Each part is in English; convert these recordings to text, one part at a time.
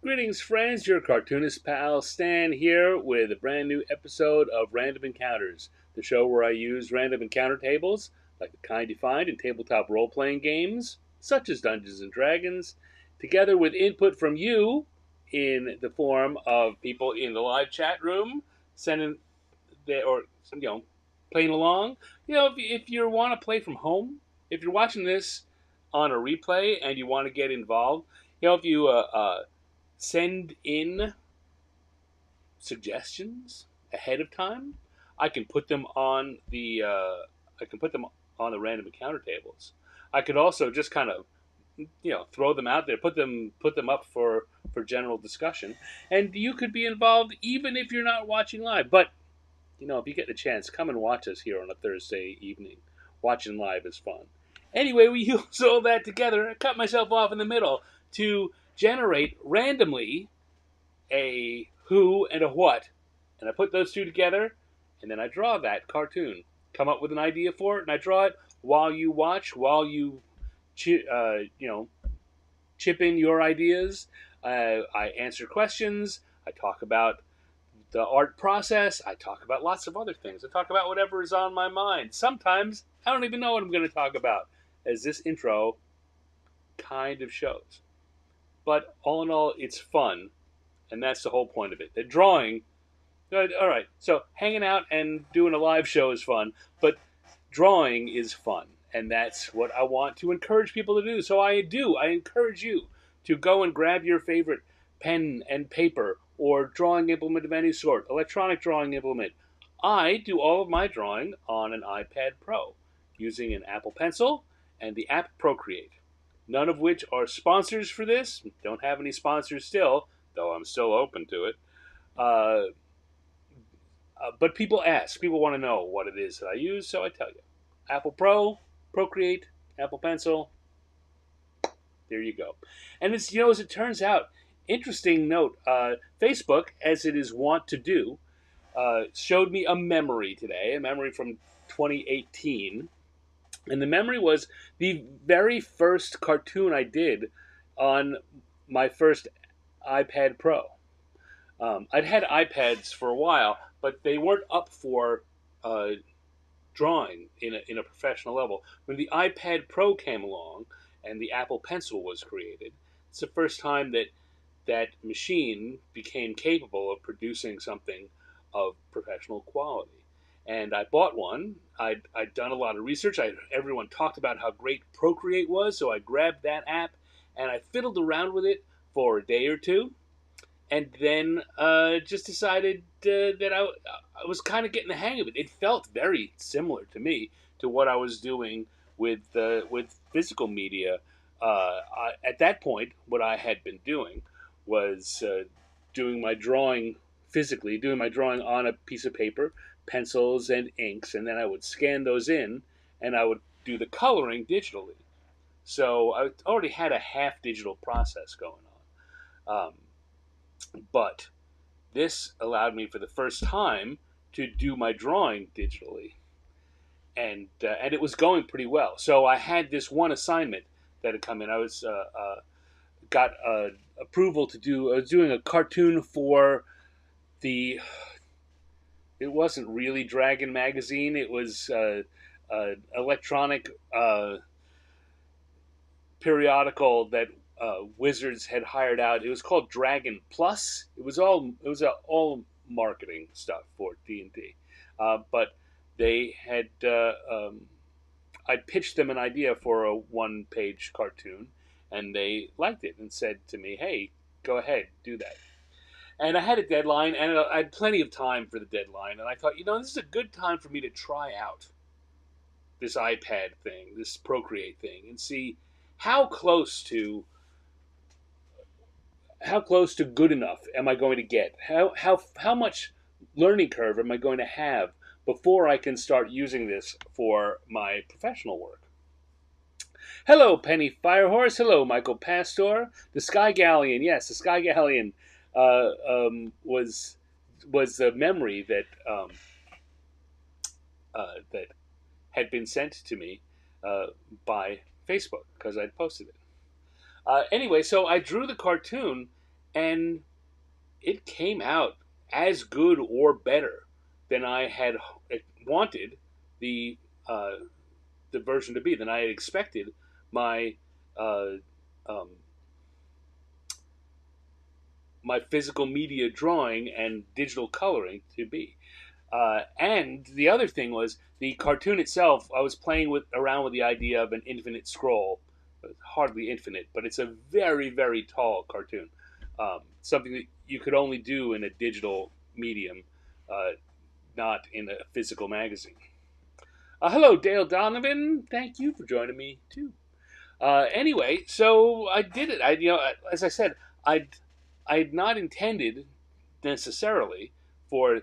Greetings, friends. Your cartoonist pal Stan here with a brand new episode of Random Encounters, the show where I use random encounter tables, like the kind you find in tabletop role playing games, such as Dungeons and Dragons, together with input from you in the form of people in the live chat room sending or playing along. If you want to play from home, if you're watching this on a replay and you want to get involved, if you send in suggestions ahead of time, I can put them on the random encounter tables. I could also just kind of throw them out there, put them up for general discussion, and you could be involved even if you're not watching live. But if you get the chance, come and watch us here on a Thursday evening. Watching live is fun. Anyway, we use all that together. I cut myself off in the middle to generate randomly a who and a what, and I put those two together, and then I draw that cartoon. Come up with an idea for it, and I draw it while you watch, while you chip in your ideas. I answer questions. I talk about the art process. I talk about lots of other things. I talk about whatever is on my mind. Sometimes I don't even know what I'm going to talk about, as this intro kind of shows. But all in all, it's fun, and that's the whole point of it. The drawing, all right, so hanging out and doing a live show is fun, but drawing is fun, and that's what I want to encourage people to do. So I encourage you to go and grab your favorite pen and paper or drawing implement of any sort, electronic drawing implement. I do all of my drawing on an iPad Pro using an Apple Pencil and the app Procreate. None of which are sponsors for this. Don't have any sponsors still, though I'm still open to it. But people ask. People want to know what it is that I use, so I tell you. Apple Pro, Procreate, Apple Pencil. There you go. And it's, as it turns out, interesting note, Facebook, as it is wont to do, showed me a memory today, a memory from 2018. And the memory was the very first cartoon I did on my first iPad Pro. I'd had iPads for a while, but they weren't up for drawing in a professional level. When the iPad Pro came along and the Apple Pencil was created, it's the first time that that machine became capable of producing something of professional quality. And I bought one. I'd done a lot of research. Everyone talked about how great Procreate was, so I grabbed that app and I fiddled around with it for a day or two, and then just decided that I was kind of getting the hang of it. It felt very similar to me to what I was doing with physical media. At that point, what I had been doing was doing my drawing physically, doing my drawing on a piece of paper, pencils and inks, and then I would scan those in, and I would do the coloring digitally. So I already had a half digital process going on. But this allowed me for the first time to do my drawing digitally, and it was going pretty well. So I had this one assignment that had come in. I was got approval to do. I was doing a cartoon for the. It wasn't really Dragon magazine. It was electronic periodical that Wizards had hired out. It was called Dragon Plus. It was all marketing stuff for D&D, but they had. I pitched them an idea for a one-page cartoon, and they liked it and said to me, "Hey, go ahead, do that." And I had a deadline, and I had plenty of time for the deadline. And I thought, this is a good time for me to try out this iPad thing, this Procreate thing, and see how close to good enough am I going to get? How much learning curve am I going to have before I can start using this for my professional work? Hello, Penny Firehorse. Hello, Michael Pastor. The Sky Galleon. Yes, the Sky Galleon was the memory that that had been sent to me by Facebook because I'd posted it. Anyway, so I drew the cartoon, and it came out as good or better than I had wanted the uh, the version to be, than I had expected my uh, um, my physical media drawing and digital coloring to be. And the other thing was the cartoon itself. I was playing with around with the idea of an infinite scroll, hardly infinite, but it's a very very tall cartoon. Something that you could only do in a digital medium, uh, not in a physical magazine. Hello, Dale Donovan. Thank you for joining me too. Anyway, so I did it. As I said, I'd not intended necessarily for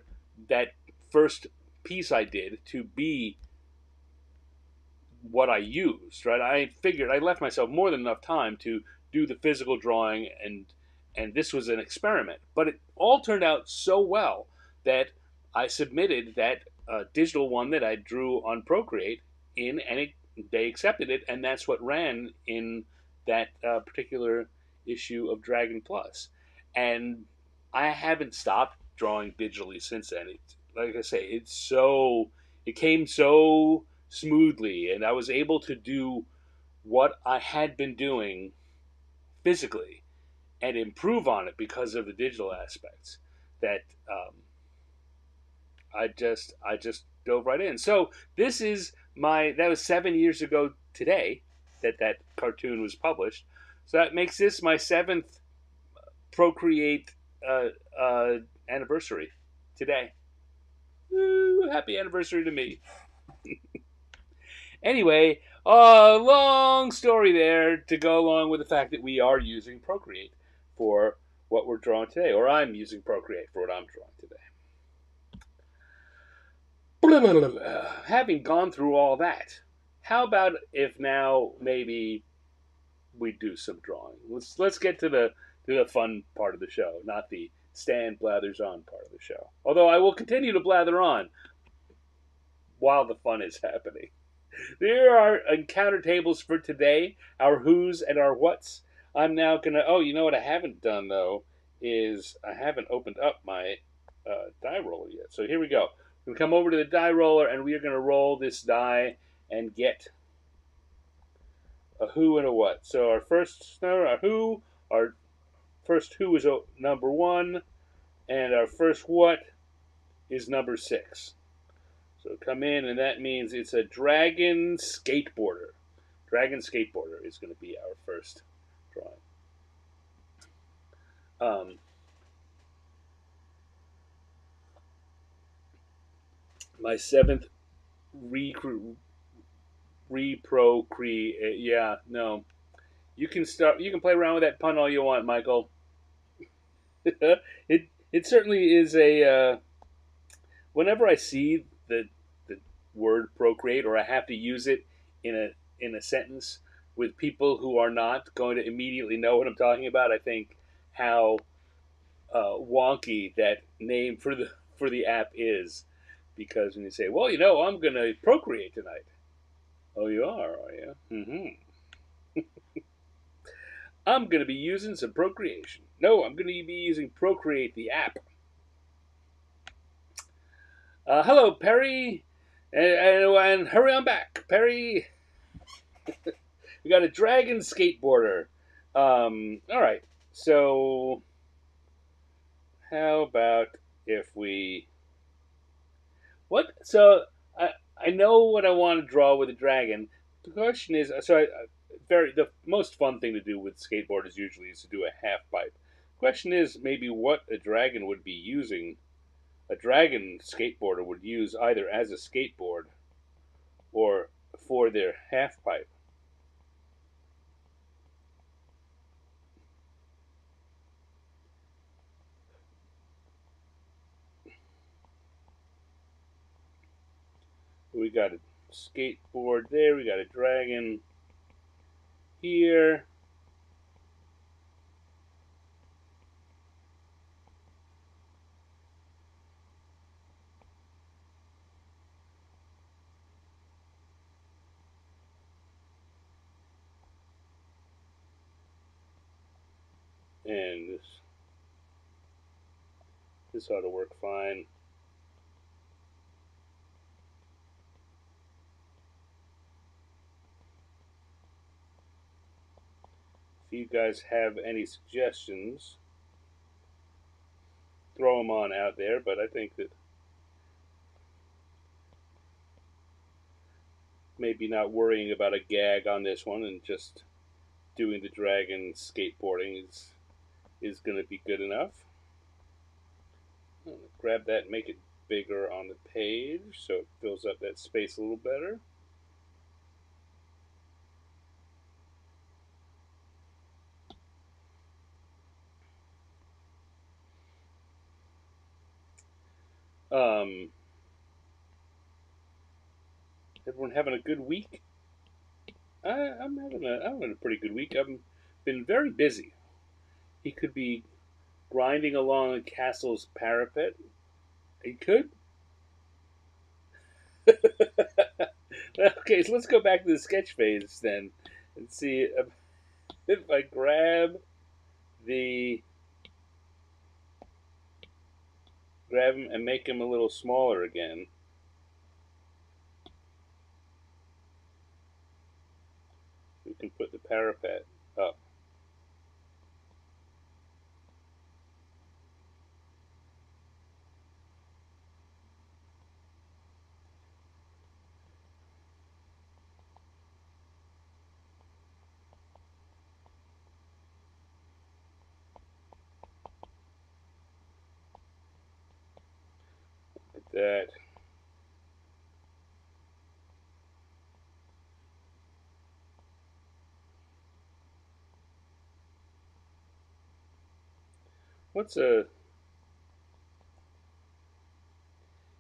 that first piece I did to be what I used. Right? I figured I left myself more than enough time to do the physical drawing, and this was an experiment. But it all turned out so well that I submitted that digital one that I drew on Procreate in, and they accepted it, and that's what ran in that particular issue of Dragon Plus. And I haven't stopped drawing digitally since then. Like I say, it came so smoothly, and I was able to do what I had been doing physically and improve on it because of the digital aspects that I just dove right in. So this is that was 7 years ago today that cartoon was published. So that makes this my seventh Procreate uh, uh, anniversary today. Woo, happy anniversary to me. Anyway, long story there to go along with the fact that we are using Procreate for what we're drawing today, or I'm using Procreate for what I'm drawing today. Having gone through all that, how about if now maybe we do some drawing? Let's get to the fun part of the show, not the Stan blathers on part of the show. Although I will continue to blather on while the fun is happening. There are encounter tables for today, our who's and our what's. I'm now gonna. Oh, you know what I haven't done though is I haven't opened up my die roller yet. So here we go. We come over to the die roller and we are gonna roll this die and get a who and a what. So our first who is number one, and our first what is number 6. So come in, and that means it's a Dragon Skateboarder. Dragon Skateboarder is going to be our first drawing. My seventh reprocreate. Yeah, no. You can start. You can play around with that pun all you want, Michael. It certainly is a. Whenever I see the word procreate, or I have to use it in a sentence with people who are not going to immediately know what I'm talking about, I think how wonky that name for the app is. Because when you say, "Well, I'm going to procreate tonight," oh, you are you? I'm going to be using some procreation. No, I'm going to be using Procreate the app. Hello, Perry, and hurry on back, Perry. We got a Dragon Skateboarder. All right, so how about if we what? So I know what I want to draw with a dragon. The question is, the most fun thing to do with skateboarders usually is to do a half pipe. The question is maybe what a dragon would be using. A dragon skateboarder would use either as a skateboard or for their half pipe. We got a skateboard there. We got a dragon here. And This ought to work fine. If you guys have any suggestions, throw them on out there. But I think that maybe not worrying about a gag on this one and just doing the dragon skateboarding is going to be good enough. Grab that and make it bigger on the page so it fills up that space a little better. Um, Everyone having a good week? I'm having a pretty good week. I've been very busy. He could be grinding along the castle's parapet. He could. Okay, so let's go back to the sketch phase then and see if I the grab him and make him a little smaller again. We can put the parapet up. Like that. What's a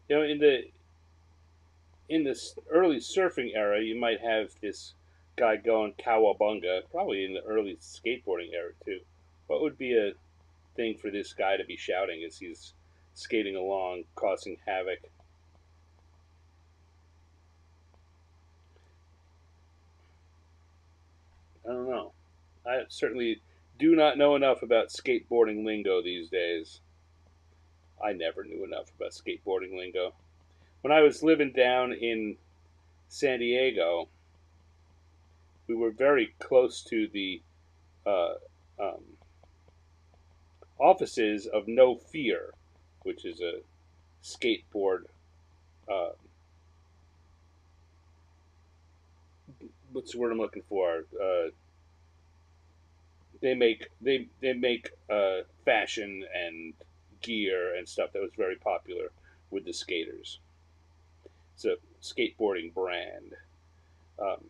in the early surfing era, you might have this guy going cowabunga. Probably in the early skateboarding era too. What would be a thing for this guy to be shouting as he's skating along, causing havoc? I don't know. I certainly do not know enough about skateboarding lingo these days. I never knew enough about skateboarding lingo. When I was living down in San Diego, we were very close to the uh, um, offices of No Fear, which is a skateboard. Uh, what's the word I'm looking for? They make fashion and gear and stuff that was very popular with the skaters. It's a skateboarding brand. Um,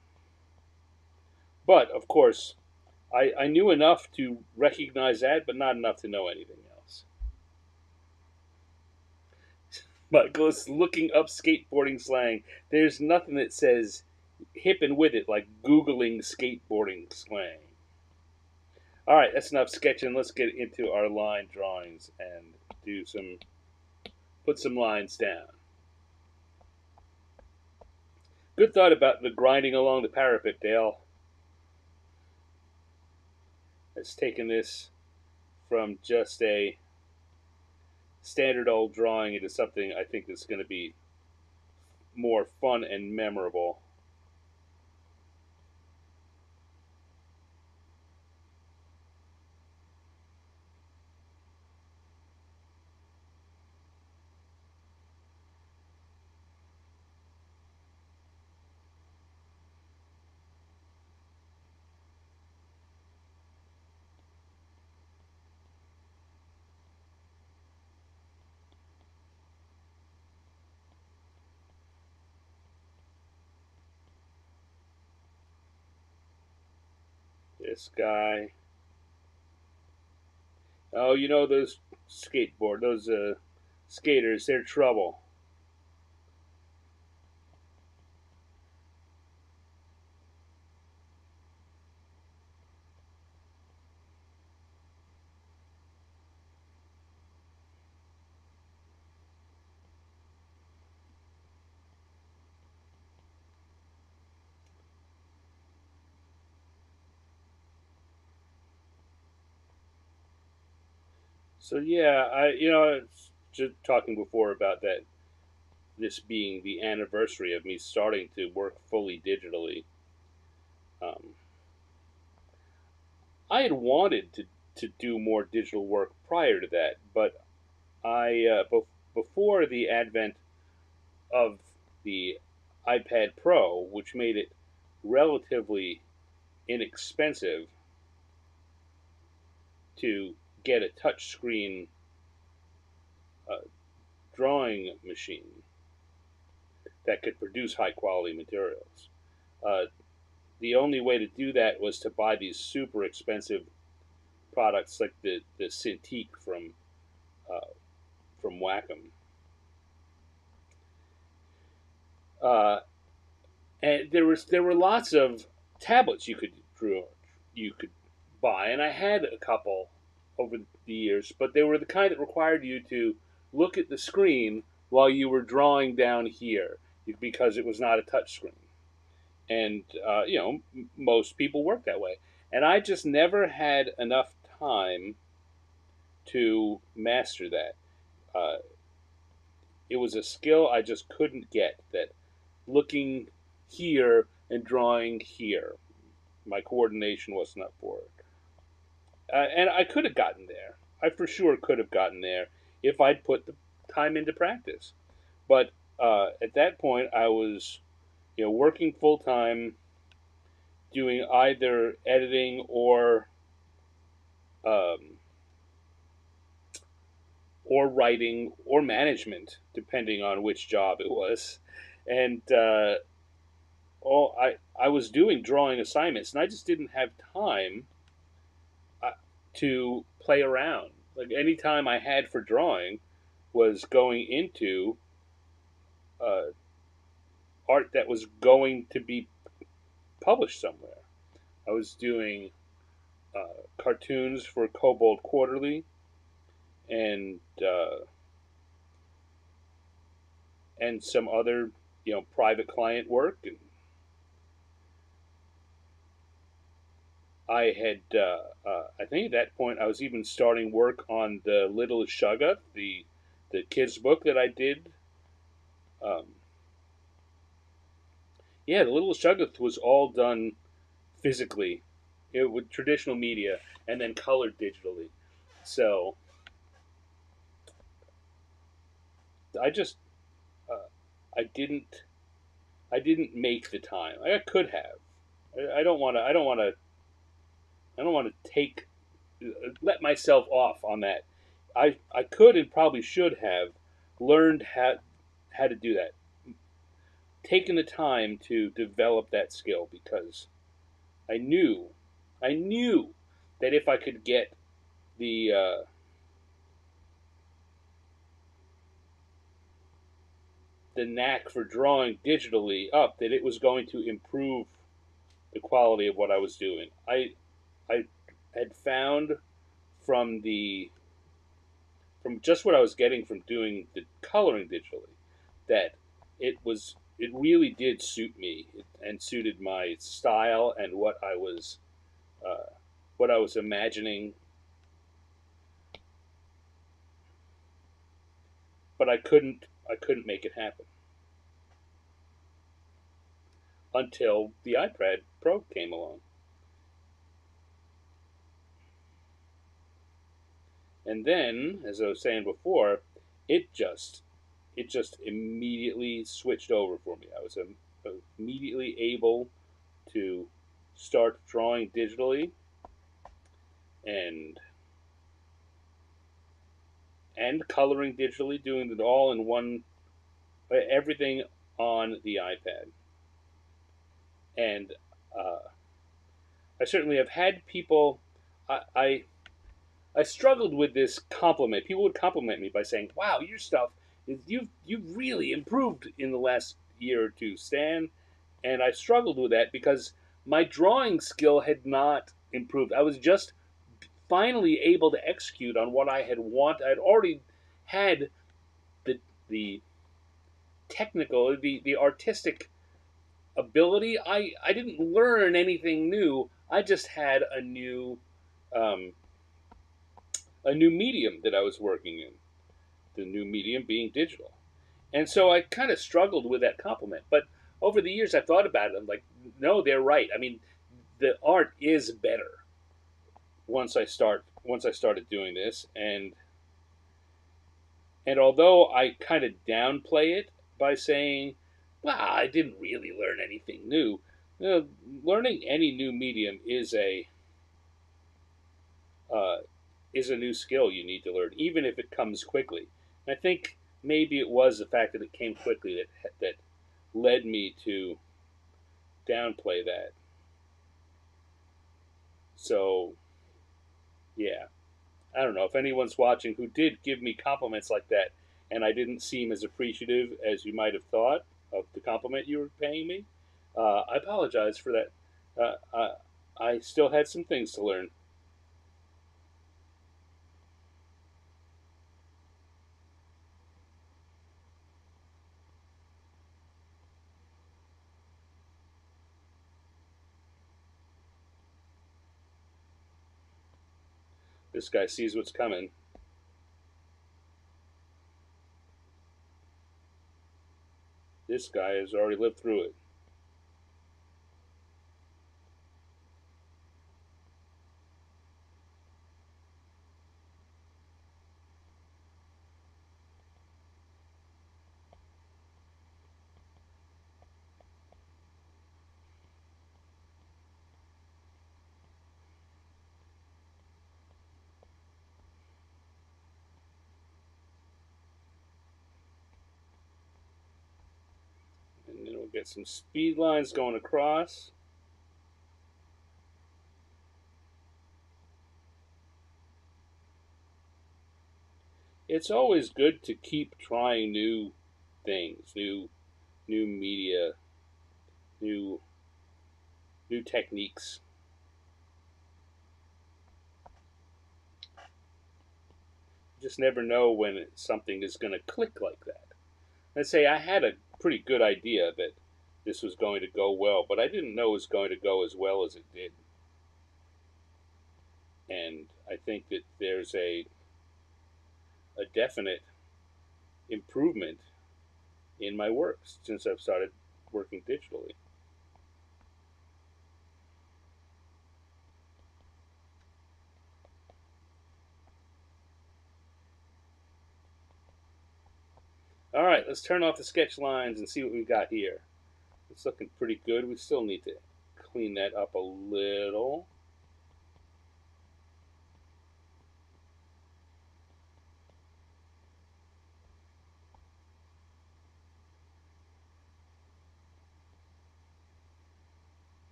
but of course, I knew enough to recognize that, but not enough to know anything else. But goes looking up skateboarding slang. There's nothing that says hip and with it like Googling skateboarding slang. All right, that's enough sketching. Let's get into our line drawings and put some lines down. Good thought about the grinding along the parapet, Dale. It's taken this from just a standard old drawing into something I think that's going to be more fun and memorable. This guy. Oh, those those skaters, they're trouble. So yeah, I just talking before about that, this being the anniversary of me starting to work fully digitally. Um, I had wanted to do more digital work prior to that, but before the advent of the iPad Pro, which made it relatively inexpensive to get a touchscreen uh, drawing machine that could produce high quality materials. Uh, the only way to do that was to buy these super expensive products like the Cintiq uh, from Wacom. Uh, and there were lots of tablets you could buy, and I had a couple over the years, but they were the kind that required you to look at the screen while you were drawing down here because it was not a touch screen. And most people work that way, and I just never had enough time to master that. Uh, it was a skill I just couldn't get. That looking here and drawing here, my coordination wasn't up for it. And I could have gotten there. I for sure could have gotten there if I'd put the time into practice. But at that point, I was, working full time, doing either editing um, or writing or management, depending on which job it was. And I was doing drawing assignments, and I just didn't have time uh, to play around. Like any time I had for drawing was going into uh, art that was going to be published somewhere. I was doing cartoons for Kobold Quarterly and some other private client work. And I had I think at that point I was even starting work on the Little Shugga, the kids book that I did. Um, yeah, the Little Shugga was all done physically, with traditional media, and then colored digitally. So I just uh, I didn't I didn't make the time. I could have. I don't want to. I don't want to. I don't want to take let myself off on that. I could and probably should have learned how to do that. Taken the time to develop that skill because I knew I knew that if I could get the the knack for drawing digitally up, that it was going to improve the quality of what I was doing. I had found from the from just what I was getting from doing the coloring digitally that it really did suit me and suited my style and uh, what I was imagining, but I couldn't make it happen until the iPad Pro came along. And then, as I was saying before, it just it just immediately switched over for me. I was immediately able to start drawing digitally and coloring digitally, doing it all in one, everything on the iPad. And uh, I certainly have had people. I, I I struggled with this compliment. People would compliment me by saying, "Wow, your stuff you've really improved in the last year or two, Stan." And I struggled with that because my drawing skill had not improved. I was just finally able to execute on what I had wanted. I'd already had the technical, the artistic ability. I didn't learn anything new. I just had um, a new medium that I was working in. the new medium being digital. And so I kind of struggled with that compliment. But over the years, I've thought about it. I'm like, no, they're right. I mean, the art is better once I started doing this, and although I kind of downplay it by saying, "Well, I didn't really learn anything new," you know, learning any new medium uh, is a new skill you need to learn, even if it comes quickly. And I think maybe it was the fact that it came quickly that led me to downplay that. So yeah, I don't know if anyone's watching who did give me compliments like that, and I didn't seem as appreciative as you might have thought of the compliment you were paying me. I apologize for that. I still had some things to learn. This guy sees what's coming. This guy has already lived through it. And then we'll get some speed lines going across. It's always good to keep trying new things, new media, new new techniques. You just never know when something is going to click like that. Let's say I had a pretty good idea that this was going to go well, but I didn't know it was going to go as well as it did. And I think that there's a definite improvement in my work since I've started working digitally. All right, let's turn off the sketch lines and see what we've got here. It's looking pretty good. We still need to clean that up a little.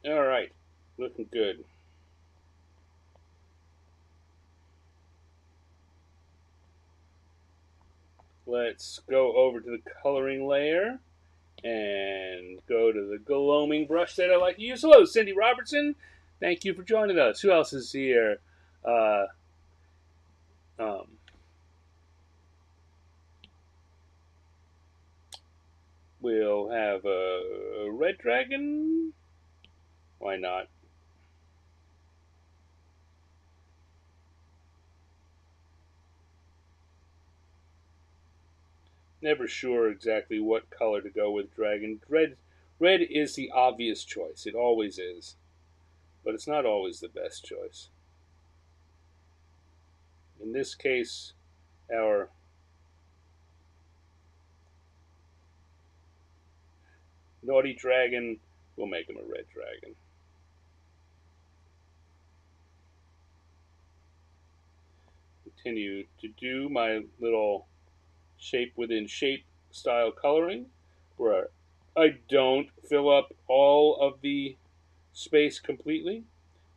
All right, looking good. Let's go over to the coloring layer and go to the gloaming brush that I like to use. Hello, Cindy Robertson. Thank you for joining us. Who else is here? Uh, um, we'll have a red dragon. Why not? Never sure exactly what color to go with dragon. Red is the obvious choice. It always is, but it's not always the best choice. In this case, our naughty dragon will make him a red dragon. Continue to do my little shape within shape style coloring where I don't fill up all of the space completely,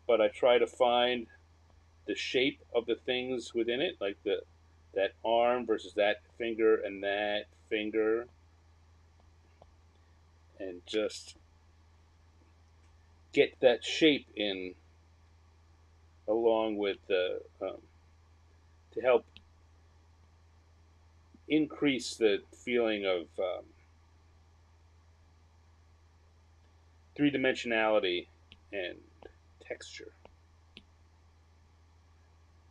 but I try to find the shape of the things within it, like the that arm versus that finger and that finger, and just get that shape in, along with to help increase the feeling of three dimensionality and texture.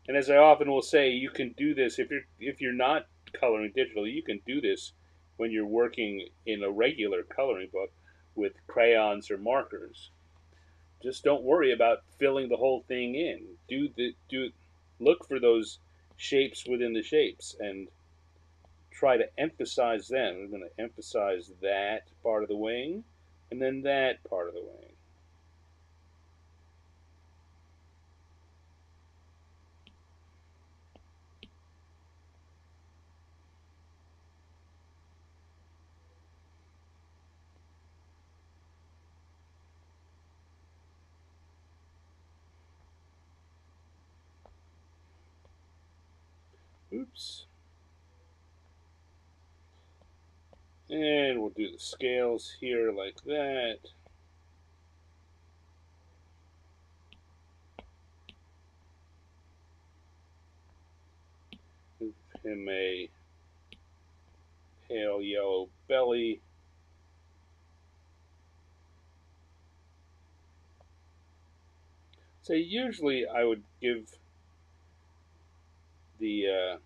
And as I often will say, you can do this if you're not coloring digitally. You can do this when you're working in a regular coloring book with crayons or markers. Just don't worry about filling the whole thing in. Look for those shapes within the shapes and try to emphasize them. We're going to emphasize that part of the wing and then that part of the wing. Oops. And we'll do the scales here like that. Give him a pale yellow belly. So usually I would give the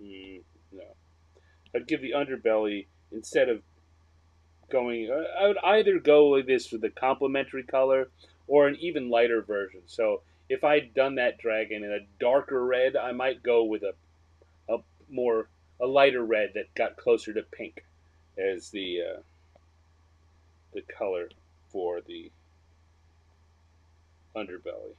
no, I'd give the underbelly instead of going. I would either go like this with a complementary color or an even lighter version. So if I'd done that dragon in a darker red, I might go with a more a lighter red that got closer to pink as the color for the underbelly.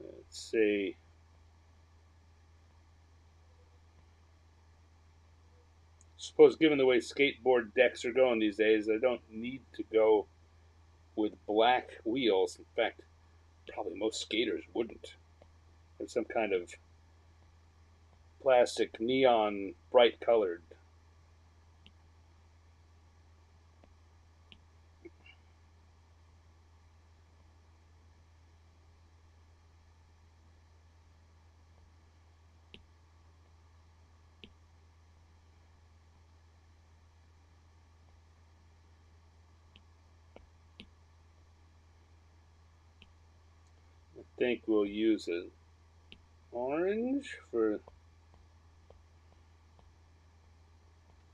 Let's see. Suppose given the way skateboard decks are going these days, I don't need to go with black wheels. In fact, probably most skaters wouldn't. Have some kind of plastic neon bright colored. I think we'll use an orange for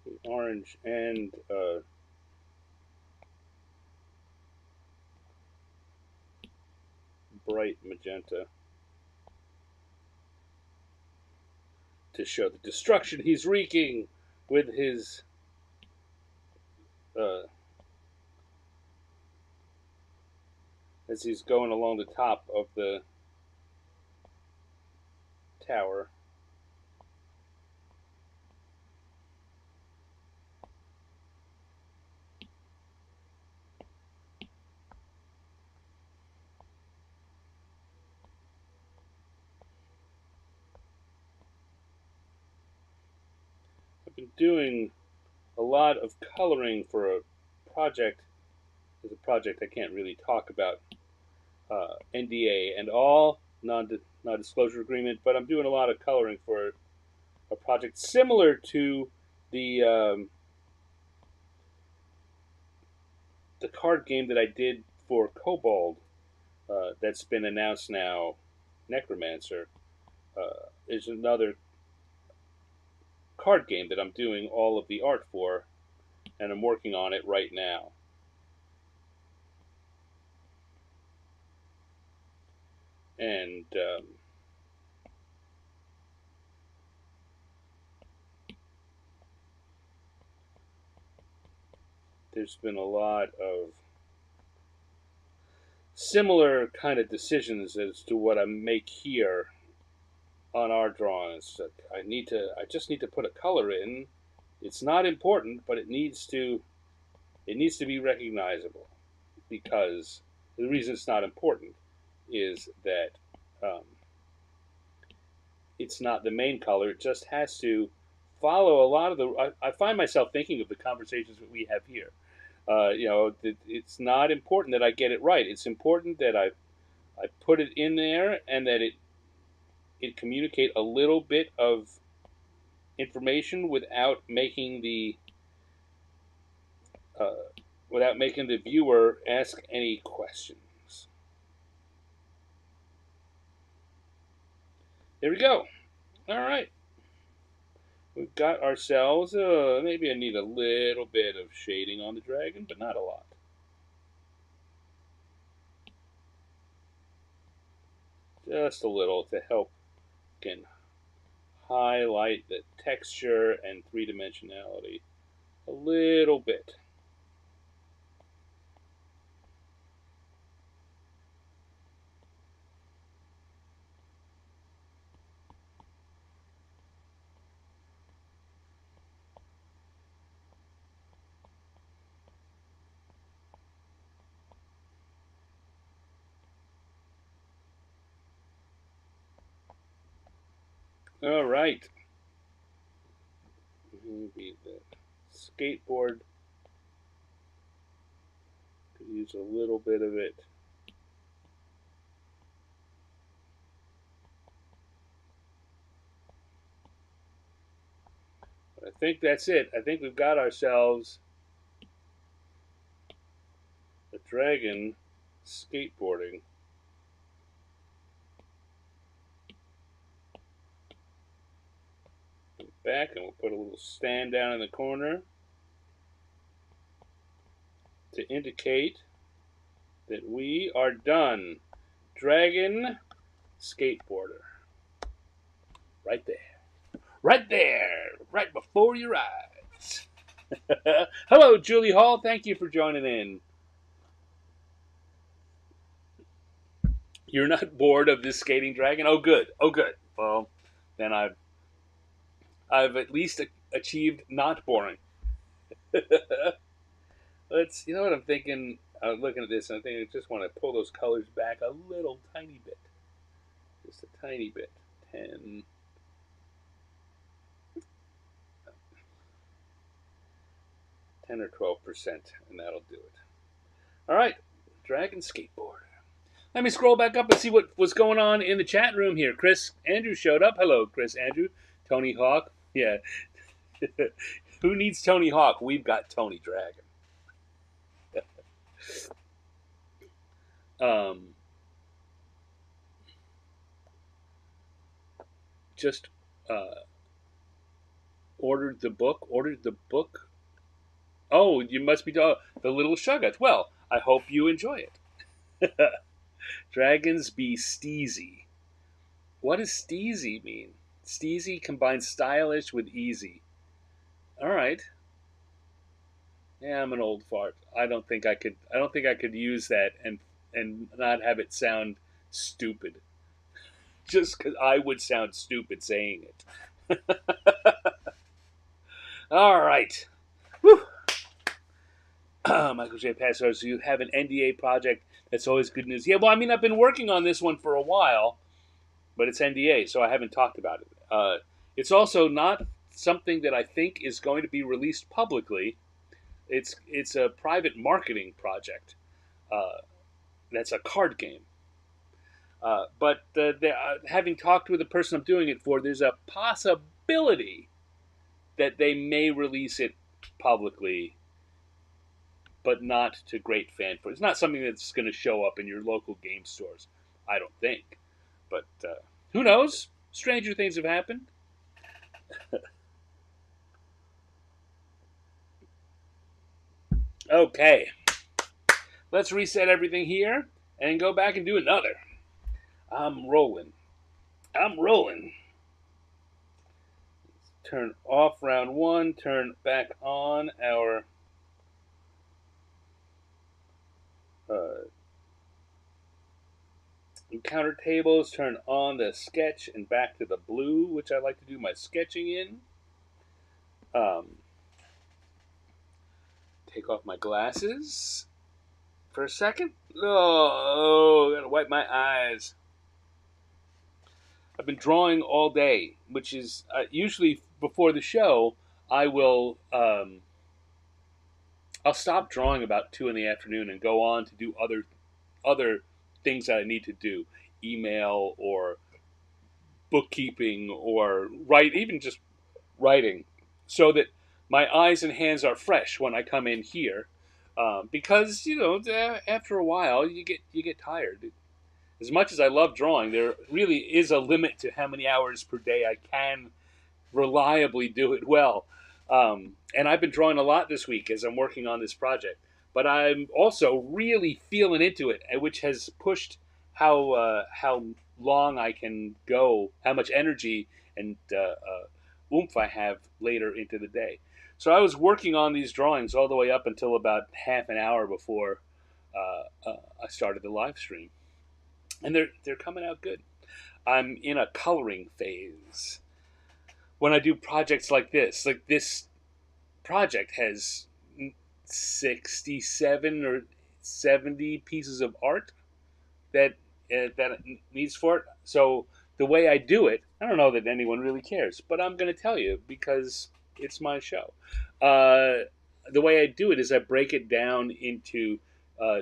the orange and bright magenta to show the destruction he's wreaking with his uh, as he's going along the top of the tower. I've been doing a lot of coloring for a project. There's a project I can't really talk about, NDA and all, non-disclosure agreement. But I'm doing a lot of coloring for a project similar to the um, the card game that I did for Kobold. That's been announced now. Necromancer is another card game that I'm doing all of the art for, and I'm working on it right now. And there's been a lot of similar kind of decisions as to what I make here on our drawings. I just need to put a color in. It's not important, but it needs to be recognizable, because the reason it's not important is that um, it's not the main color. It just has to follow a lot of the. I find myself thinking of the conversations that we have here. It's not important that I get it right. It's important that I put it in there and that it communicate a little bit of information uh, without making the viewer ask any questions. There we go. All right. We've got ourselves, maybe I need a little bit of shading on the dragon, but not a lot. Just a little to help, again, highlight the texture and three-dimensionality a little bit. All right. Maybe the skateboard could use a little bit of it. But I think that's it. I think we've got ourselves a dragon skateboarding. Back, and we'll put a little stand down in the corner to indicate that we are done. Dragon skateboarder. Right there. Right there. Right before your eyes. Hello, Julie Hall. Thank you for joining in. You're not bored of this skating dragon? Oh, good. Oh, good. Well, then I've at least achieved not boring. You know what I'm thinking? I'm looking at this and I'm thinking I just want to pull those colors back a little tiny bit. Just a tiny bit. 10. Or 12%, and that'll do it. All right, Dragon Skateboard. Let me scroll back up and see what was going on in the chat room here. Chris Andrew showed up. Hello, Chris Andrew. Tony Hawk. Yeah. Who needs Tony Hawk? We've got Tony Dragon. Just ordered the book. Oh, you must be the Little Shugget. Well, I hope you enjoy it. Dragons be steezy. What does steezy mean? Steezy combines stylish with easy. All right. Yeah, I'm an old fart. I don't think I could use that and not have it sound stupid. Just because I would sound stupid saying it. All right. Whew. Michael J. Passaro, so you have an NDA project. That's always good news. Yeah, well, I mean, I've been working on this one for a while, but it's NDA, so I haven't talked about it. It's also not something that I think is going to be released publicly. It's a private marketing project. That's a card game. But having talked with the person I'm doing it for, there's a possibility that they may release it publicly, but not to great fanfare. It's not something that's going to show up in your local game stores, I don't think. But who knows? Stranger things have happened. Okay. Let's reset everything here and go back and do another. I'm rolling. Turn off round one, turn back on our encounter tables, turn on the sketch and back to the blue, which I like to do my sketching in. Take off my glasses for a second. Oh, gotta wipe my eyes. been drawing all day, which is usually before the show. I will I'll stop drawing about 2 in the afternoon and go on to do other things that I need to do, email or bookkeeping or write, even just writing, so that my eyes and hands are fresh when I come in here. Because after a while you get tired. As much as I love drawing, there really is a limit to how many hours per day I can reliably do it well. And I've been drawing a lot this week as I'm working on this project. But I'm also really feeling into it, which has pushed how long I can go, how much energy and oomph I have later into the day. So I was working on these drawings all the way up until about half an hour before I started the live stream, and they're coming out good. I'm in a coloring phase. When I do projects like this project has 67 or 70 pieces of art that it needs for it. So the way I do it, I don't know that anyone really cares, but I'm going to tell you because it's my show. The way I do it is I break it down into uh,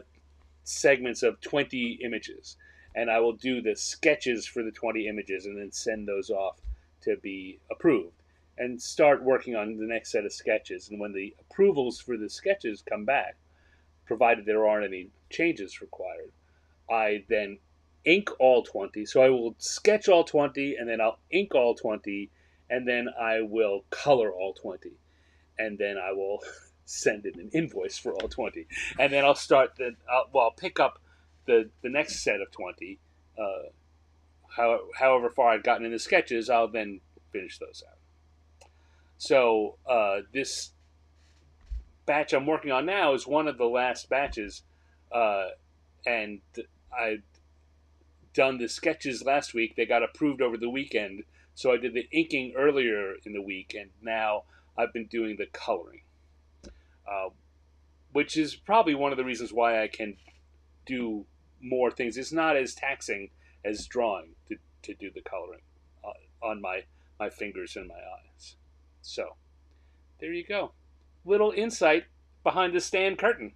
segments of 20 images, and I will do the sketches for the 20 images and then send those off to be approved and start working on the next set of sketches. And when the approvals for the sketches come back, provided there aren't any changes required, I then ink all 20. So I will sketch all 20, and then I'll ink all 20, and then I will color all 20. And then I will send in an invoice for all 20. And then I'll start I'll pick up the next set of 20. However far I've gotten in the sketches, I'll then finish those out. So this batch I'm working on now is one of the last batches, and I done the sketches last week. They got approved over the weekend, so I did the inking earlier in the week, and now I've been doing the coloring, uh, which is probably one of the reasons why I can do more things. It's not as taxing as drawing to do the coloring on my fingers and my eyes. So there you go. Little insight behind the stand curtain.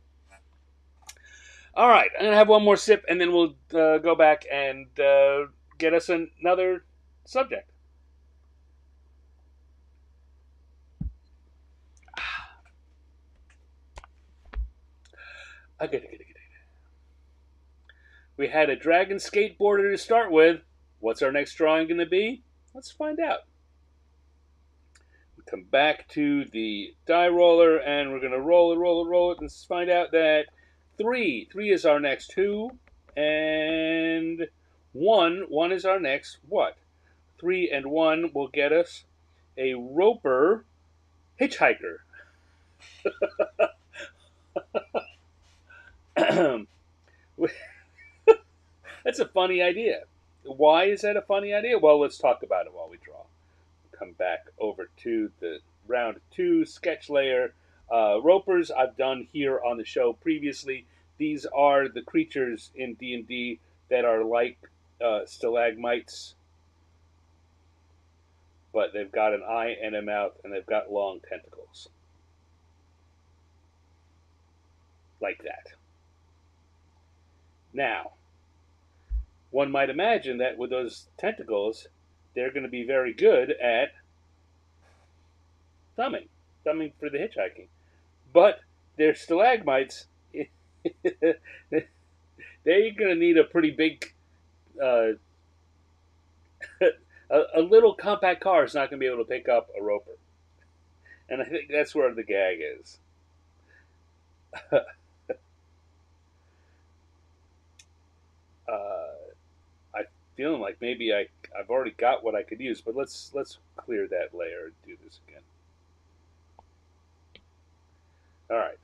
All right, I'm gonna have one more sip, and then we'll go back and get us another subject. Okay. We had a dragon skateboarder to start with. What's our next drawing going to be? Let's find out. We come back to the die roller, and we're going to roll it, and find out that three is our next two, and one is our next what? 3 and 1 will get us a roper hitchhiker. That's a funny idea. Why is that a funny idea? Well, let's talk about it while we draw. Come back over to the round 2 sketch layer. Ropers I've done here on the show previously. These are the creatures in D&D that are like stalagmites, but they've got an eye and a mouth, and they've got long tentacles. Like that. Now, one might imagine that with those tentacles, they're going to be very good at thumbing for the hitchhiking. But they're stalagmites. They're going to need a pretty big, a little compact car is not going to be able to pick up a roper. And I think that's where the gag is. I'm feeling like maybe I've already got what I could use, but let's clear that layer and do this again. All right.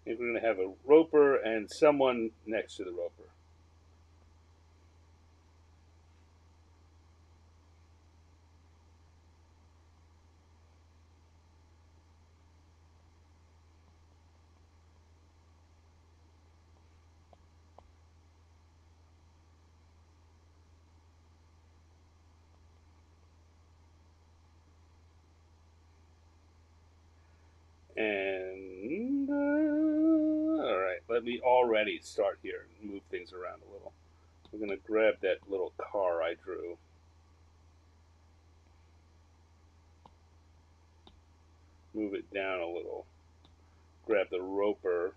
If we're going to have a roper and someone next to the roper. And all right, let me already start here and move things around a little. I'm going to grab that little car I drew. Move it down a little. Grab the roper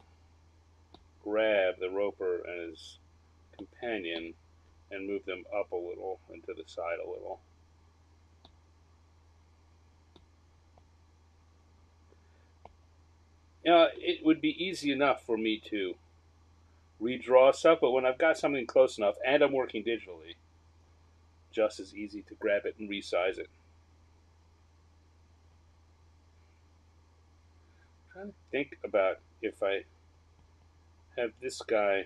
and his companion and move them up a little and to the side a little. It would be easy enough for me to redraw stuff, but when I've got something close enough and I'm working digitally, just as easy to grab it and resize it. I'm trying to think about if I have this guy.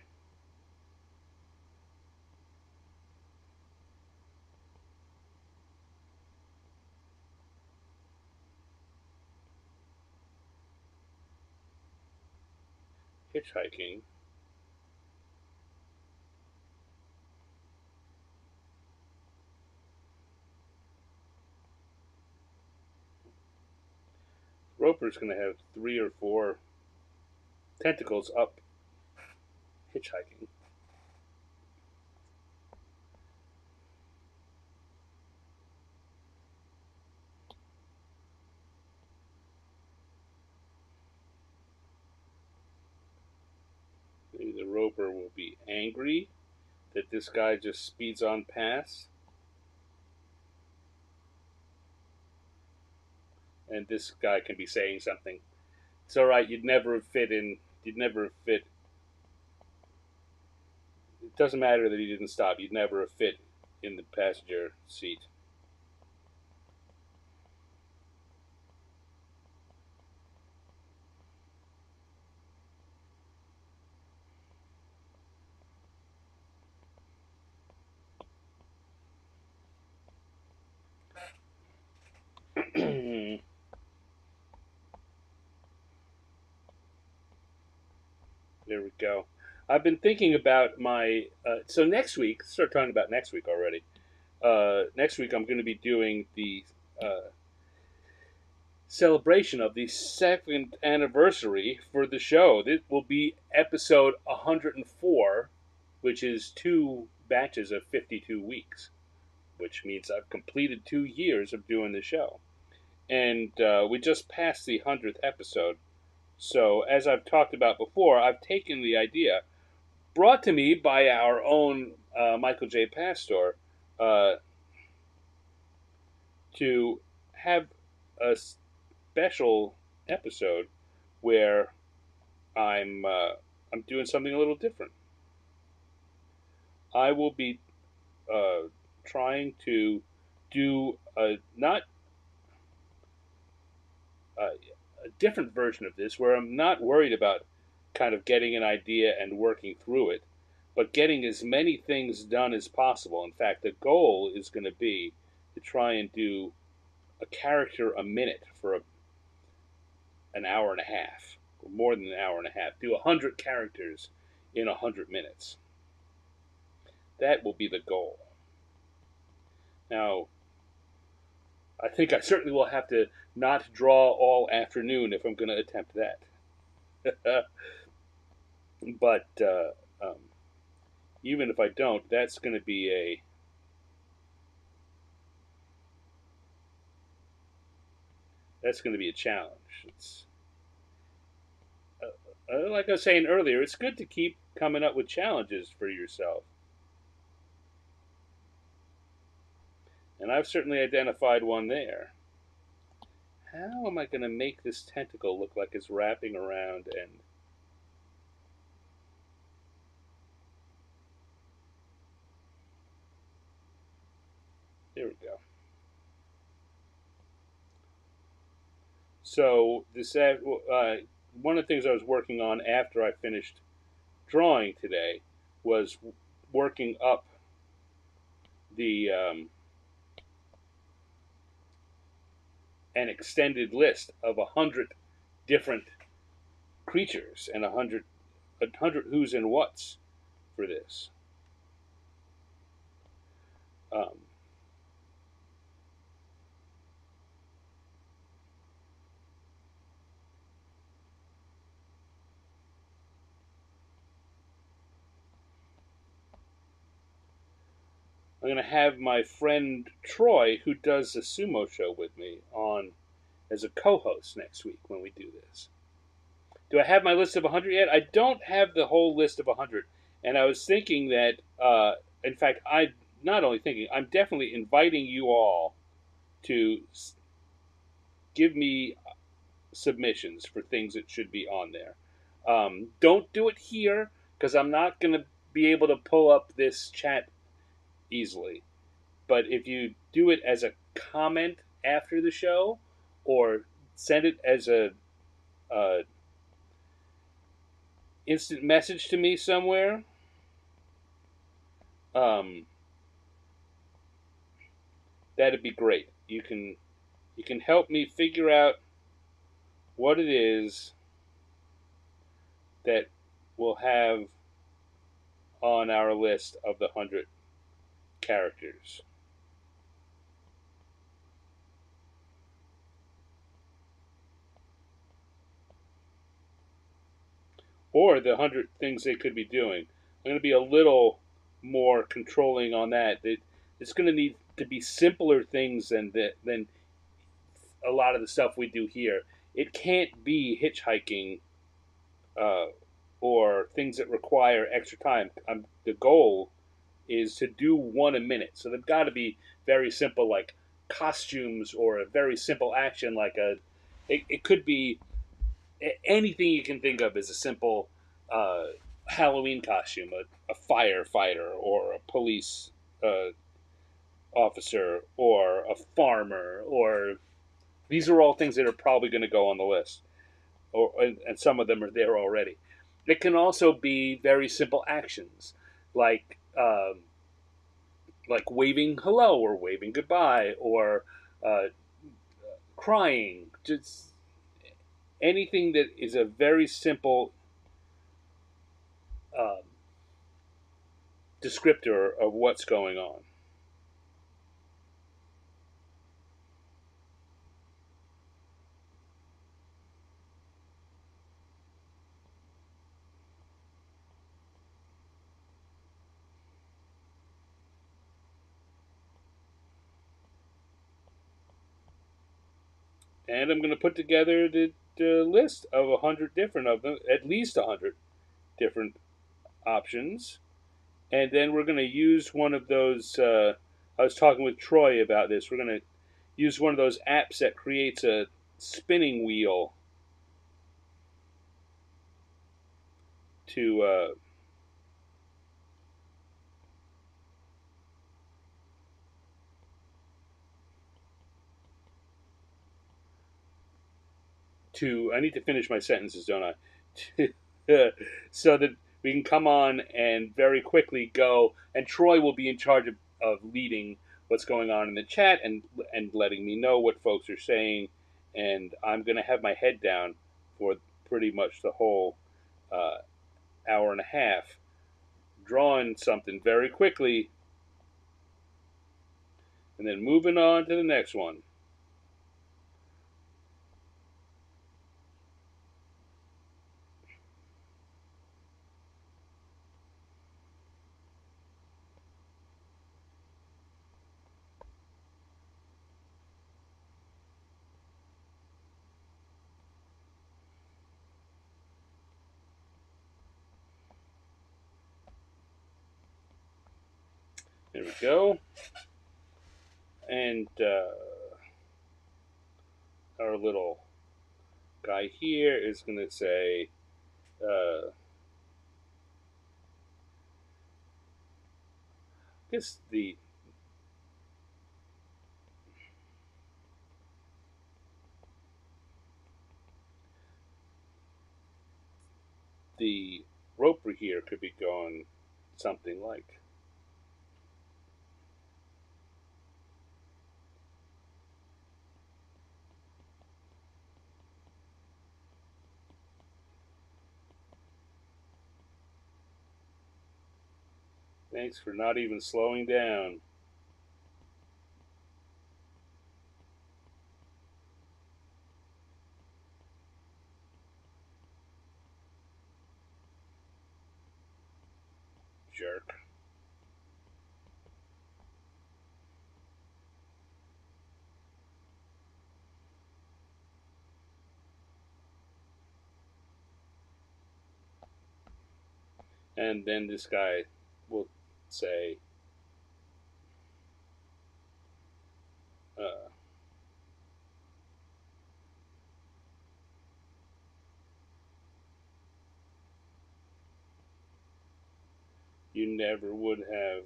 Hitchhiking. Roper's going to have 3 or 4 tentacles up hitchhiking. Maybe the roper will be angry that this guy just speeds on past. And this guy can be saying something. It's all right. You'd never fit in. You'd never fit. It doesn't matter that he didn't stop. You'd never fit in the passenger seat. There we go. I've been thinking about my. So next week, start talking about next week already. Next week, I'm going to be doing the celebration of the 2nd anniversary for the show. This will be episode 104, which is 2 batches of 52 weeks, which means I've completed 2 years of doing the show. And we just passed the 100th episode. So, as I've talked about before, I've taken the idea, brought to me by our own Michael J. Pastor, uh, to have a special episode where I'm doing something a little different. I will be trying to do not a different version of this where I'm not worried about kind of getting an idea and working through it, but getting as many things done as possible. In fact, the goal is going to be to try and do a character a minute for an hour and a half, or more than an hour and a half. Do 100 characters in 100 minutes. That will be the goal. Now, I think I certainly will have to not draw all afternoon if I'm going to attempt that. But even if I don't, that's going to be a challenge. It's like I was saying earlier, it's good to keep coming up with challenges for yourself. And I've certainly identified one there. How am I going to make this tentacle look like it's wrapping around and there we go. So one of the things I was working on after I finished drawing today was working up the an extended list of 100 different creatures and a hundred who's and what's for this. Um, I'm going to have my friend Troy, who does the sumo show with me, on as a co-host next week when we do this. Do I have my list of 100 yet? I don't have the whole list of 100, and I was thinking that, in fact, I not only thinking, I'm definitely inviting you all to give me submissions for things that should be on there. Don't do it here because I'm not going to be able to pull up this chat easily. But if you do it as a comment after the show, or send it as a instant message to me somewhere, um, that'd be great. You can help me figure out what it is that we'll have on our list of the 100 characters. Or the 100 things they could be doing. I'm going to be a little more controlling on that. It's going to need to be simpler things than a lot of the stuff we do here. It can't be hitchhiking uh, or things that require extra time. The goal is to do one a minute, so they've got to be very simple, like costumes, or a very simple action, like a. It could be anything you can think of as a simple uh, Halloween costume, a firefighter or a police uh, officer or a farmer, or these are all things that are probably going to go on the list, and some of them are there already. It can also be very simple actions, like waving hello or waving goodbye or uh, crying, just anything that is a very simple um, descriptor of what's going on. And I'm going to put together the list of 100 different of them, at least 100 different options. And then we're going to use one of those. I was talking with Troy about this. We're going to use one of those apps that creates a spinning wheel to I need to finish my sentences, don't I? So that we can come on and very quickly go. And Troy will be in charge of leading what's going on in the chat and letting me know what folks are saying. And I'm going to have my head down for pretty much the whole uh, hour and a half, drawing something very quickly, and then moving on to the next one. There we go. And our little guy here is going to say, I guess the roper here could be going something like, "Thanks for not even slowing down, jerk." And then this guy will say, uh, you never would have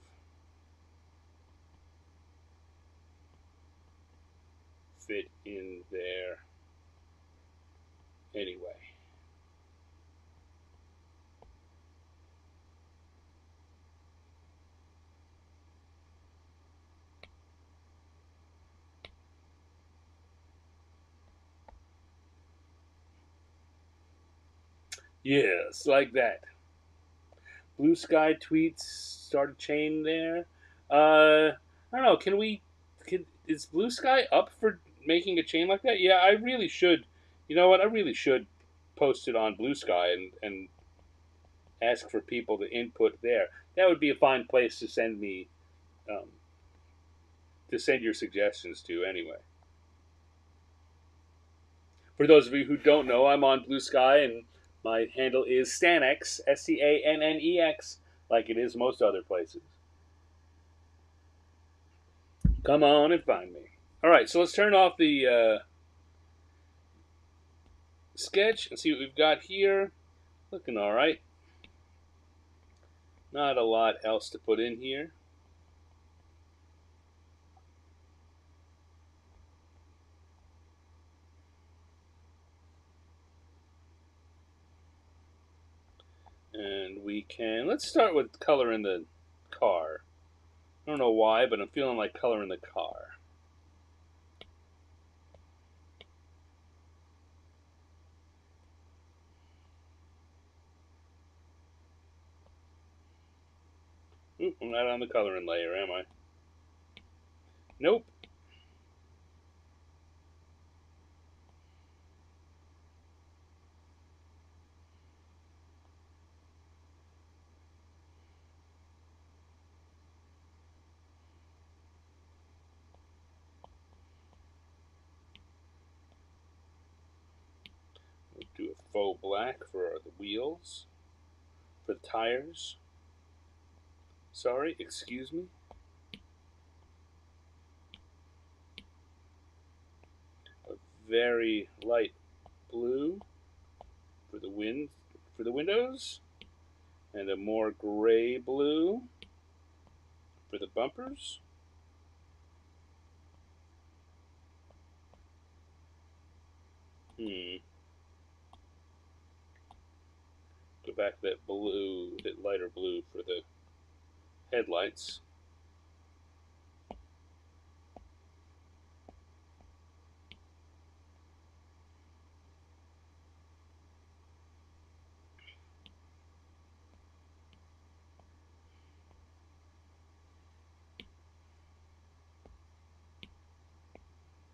fit in there anyway. Yes, like that. Blue Sky tweets start a chain there. I don't know. Can we? Is Blue Sky up for making a chain like that? Yeah, I really should. You know what? I really should post it on Blue Sky and ask for people to input there. That would be a fine place to send me um, to send your suggestions to. Anyway, for those of you who don't know, I'm on Blue Sky and my handle is Stanex, SCANNEX, like it is most other places. Come on and find me. All right, so let's turn off the sketch and see what we've got here. Looking all right. Not a lot else to put in here. And we can, let's start with color in the car. I don't know why, but I'm feeling like color in the car. Oop, I'm not on the coloring layer, am I? Nope. We'll do a faux black for the wheels, for the tires. Sorry, excuse me. A very light blue for the windows, and a more gray blue for the bumpers. Go back to that blue, that lighter blue for the headlights.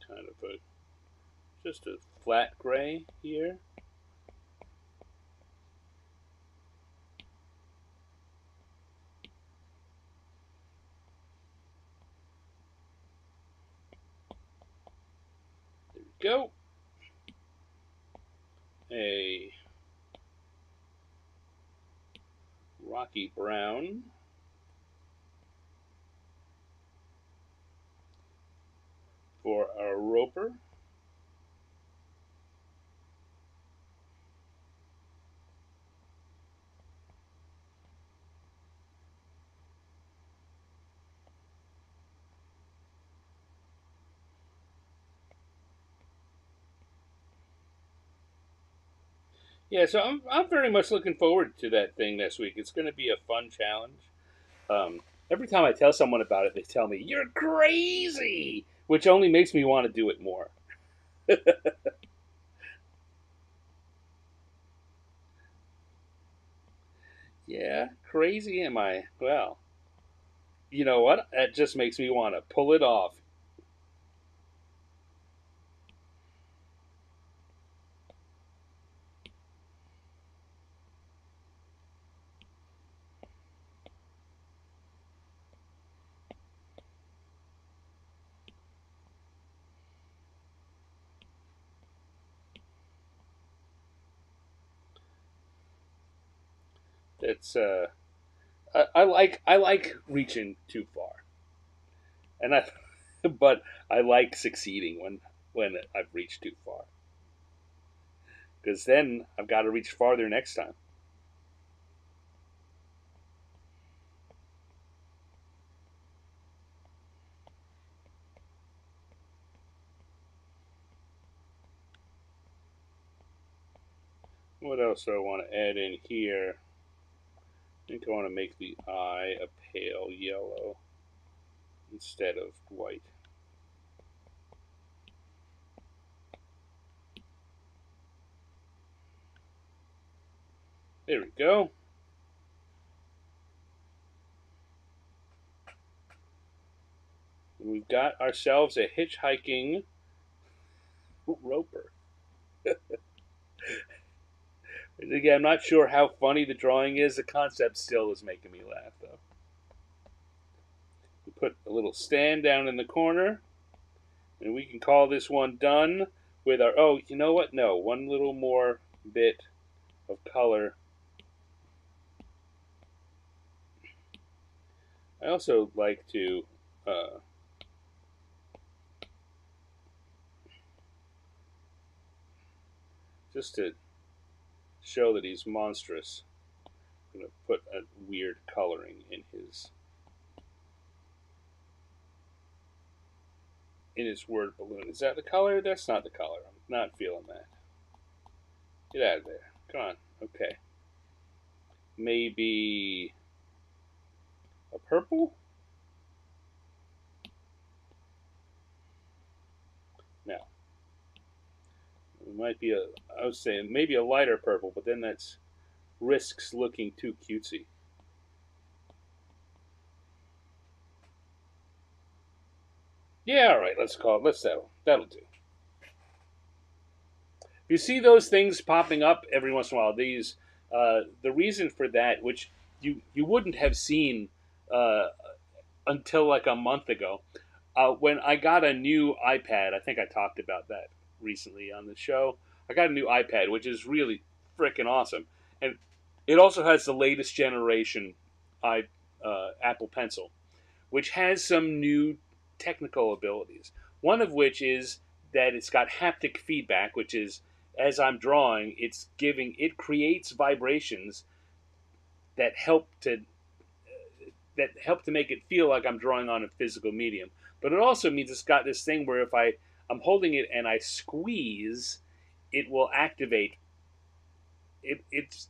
Kind of just a flat gray here. There we go. A rocky brown for our roper. Yeah, so I'm very much looking forward to that thing this week. It's going to be a fun challenge. Um, every time I tell someone about it, they tell me, "You're crazy," which only makes me want to do it more. Yeah, crazy am I? Well, you know what? That just makes me want to pull it off. It's I like reaching too far, and I but I like succeeding when I've reached too far, because then I've got to reach farther next time. What else do I want to add in here? I think I want to make the eye a pale yellow instead of white. There we go. We've got ourselves a hitchhiking roper. Again, I'm not sure how funny the drawing is. The concept still is making me laugh, though. We put a little stand down in the corner, and we can call this one done with our. Oh, you know what? No, one little more bit of color. I also like to just to show that he's monstrous. I'm going to put a weird coloring in his word balloon. Is that the color? That's not the color. I'm not feeling that. Get out of there. Come on. Okay. Maybe a purple? No. It might be I was saying maybe a lighter purple, but then that's risks looking too cutesy. Yeah, all right. Let's settle. That'll do. You see those things popping up every once in a while. The reason for that, which you wouldn't have seen uh, until like a month ago, when I got a new iPad. I think I talked about that recently on the show. I got a new iPad, which is really freaking awesome, and it also has the latest generation Apple Pencil, which has some new technical abilities. One of which is that it's got haptic feedback, which is as I'm drawing, it creates vibrations that help to make it feel like I'm drawing on a physical medium. But it also means it's got this thing where if I'm holding it and I squeeze, it will activate.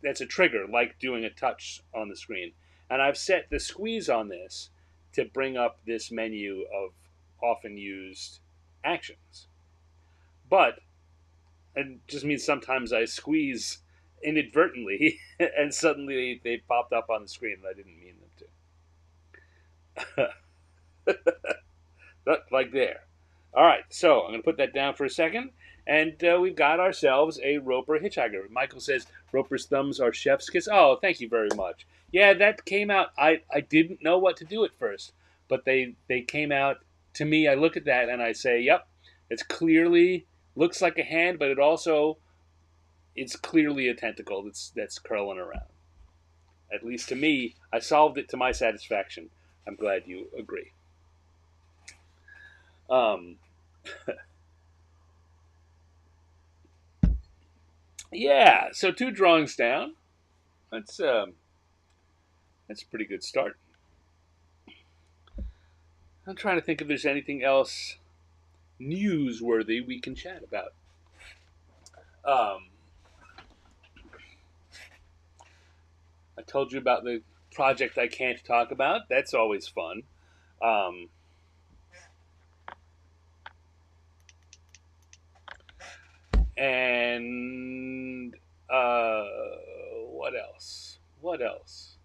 That's a trigger, like doing a touch on the screen. And I've set the squeeze on this to bring up this menu of often used actions. But it just means sometimes I squeeze inadvertently, and suddenly they popped up on the screen, and I didn't mean them to. Like there. All right, so I'm going to put that down for a second, and we've got ourselves a Roper Hitchhiker. Michael says Roper's thumbs are chef's kiss. Oh, thank you very much. Yeah, that came out. I didn't know what to do at first, but they came out to me. I look at that and I say, yep, it's clearly looks like a hand, but it's clearly a tentacle that's curling around. At least to me, I solved it to my satisfaction. I'm glad you agree. Um, yeah, so two drawings down. That's that's a pretty good start. I'm trying to think if there's anything else newsworthy we can chat about. Um, I told you about the project I can't talk about. That's always fun. Um, and what else? What else?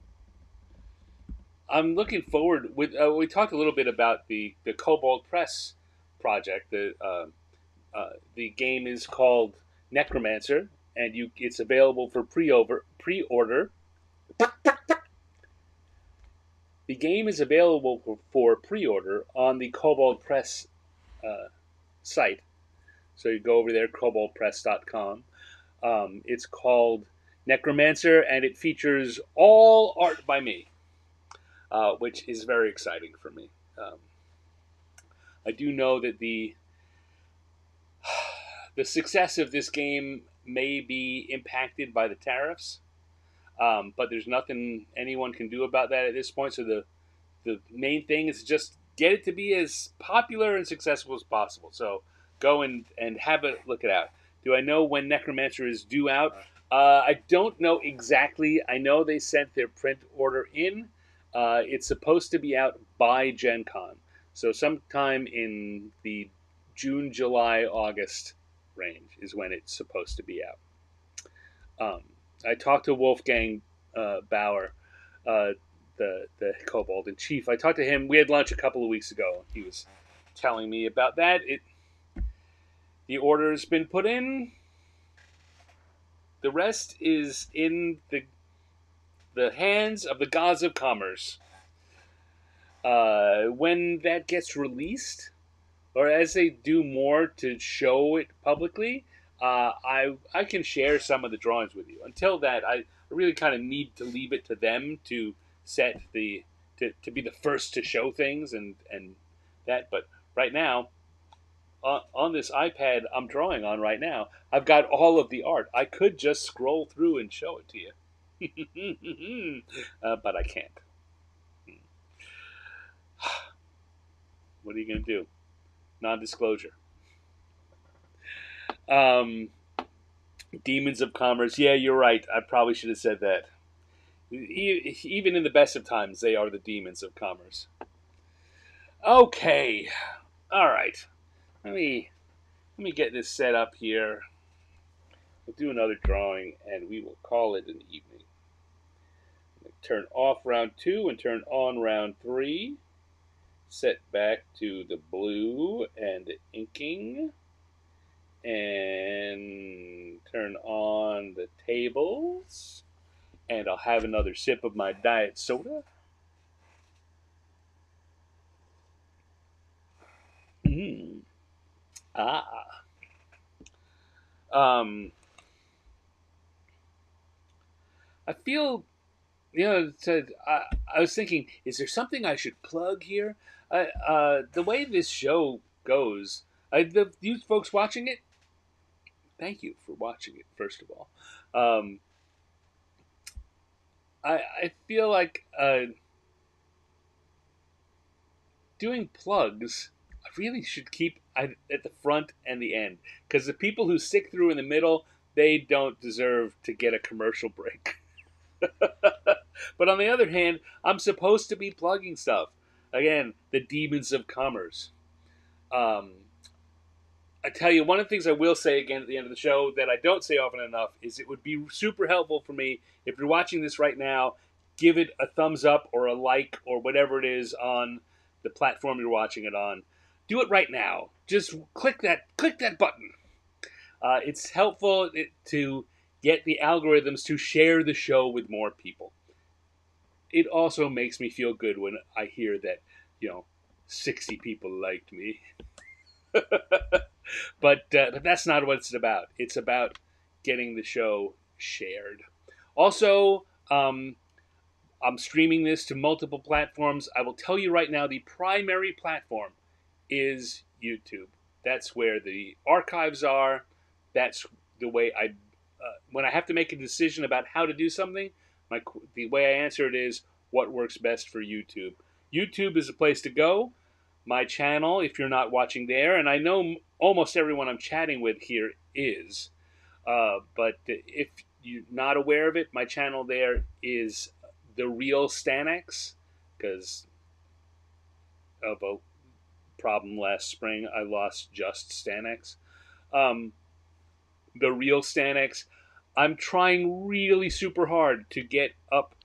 I'm looking forward. We talked a little bit about the Cobalt Press project. The game is called Necromancer, and it's available for pre-order. The game is available for pre-order on the Cobalt Press uh, site. So you go over there, cobaltpress.com. It's called Necromancer, and it features all art by me, which is very exciting for me. Um, I do know that the success of this game may be impacted by the tariffs, but there's nothing anyone can do about that at this point. So the main thing is just get it to be as popular and successful as possible. So go and have a look it out. Do I know when Necromancer is due out? I don't know exactly. I know they sent their print order in. It's supposed to be out by Gen Con. So sometime in the June, July, August range is when it's supposed to be out. Um, I talked to Wolfgang Bauer, uh, the Kobold in Chief. I talked to him. We had lunch a couple of weeks ago. He was telling me about that. The order's been put in. The rest is in the hands of the gods of commerce. When that gets released, or as they do more to show it publicly, I can share some of the drawings with you. Until that, I really kind of need to leave it to them to set to be the first to show things and that. But right now, on this iPad I'm drawing on right now, I've got all of the art. I could just scroll through and show it to you, but I can't. What are you going to do? Non-disclosure. Um, Demons of Commerce. Yeah, you're right. I probably should have said that. Even in the best of times, they are the demons of commerce. Okay. All right. Let me get this set up here. We'll do another drawing, and we will call it an evening. Turn off round 2 and turn on round 3. Set back to the blue and the inking. And turn on the tables. And I'll have another sip of my diet soda. Mm. Ah. Um, I feel, I was thinking, is there something I should plug here? The way this show goes, you folks watching it, thank you for watching it, first of all. I feel like doing plugs, I really should keep at the front and the end, because the people who stick through in the middle, they don't deserve to get a commercial break. But on the other hand, I'm supposed to be plugging stuff. Again, the demons of commerce. Um, I tell you, one of the things I will say again at the end of the show that I don't say often enough is it would be super helpful for me if you're watching this right now, give it a thumbs up or a like or whatever it is on the platform you're watching it on. Do it right now. Just click that button. It's helpful to get the algorithms to share the show with more people. It also makes me feel good when I hear that, 60 people liked me. But that's not what it's about. It's about getting the show shared. Also, I'm streaming this to multiple platforms. I will tell you right now, the primary platform is YouTube. That's where the archives are. That's the way when I have to make a decision about how to do something, the way I answer it is what works best for YouTube. YouTube is a place to go. My channel, if you're not watching there, and I know almost everyone I'm chatting with here is, but if you're not aware of it, my channel there is The Real Stanex, because of a problem last spring, I lost just Stanex. The Real Stanex. I'm trying really super hard to get up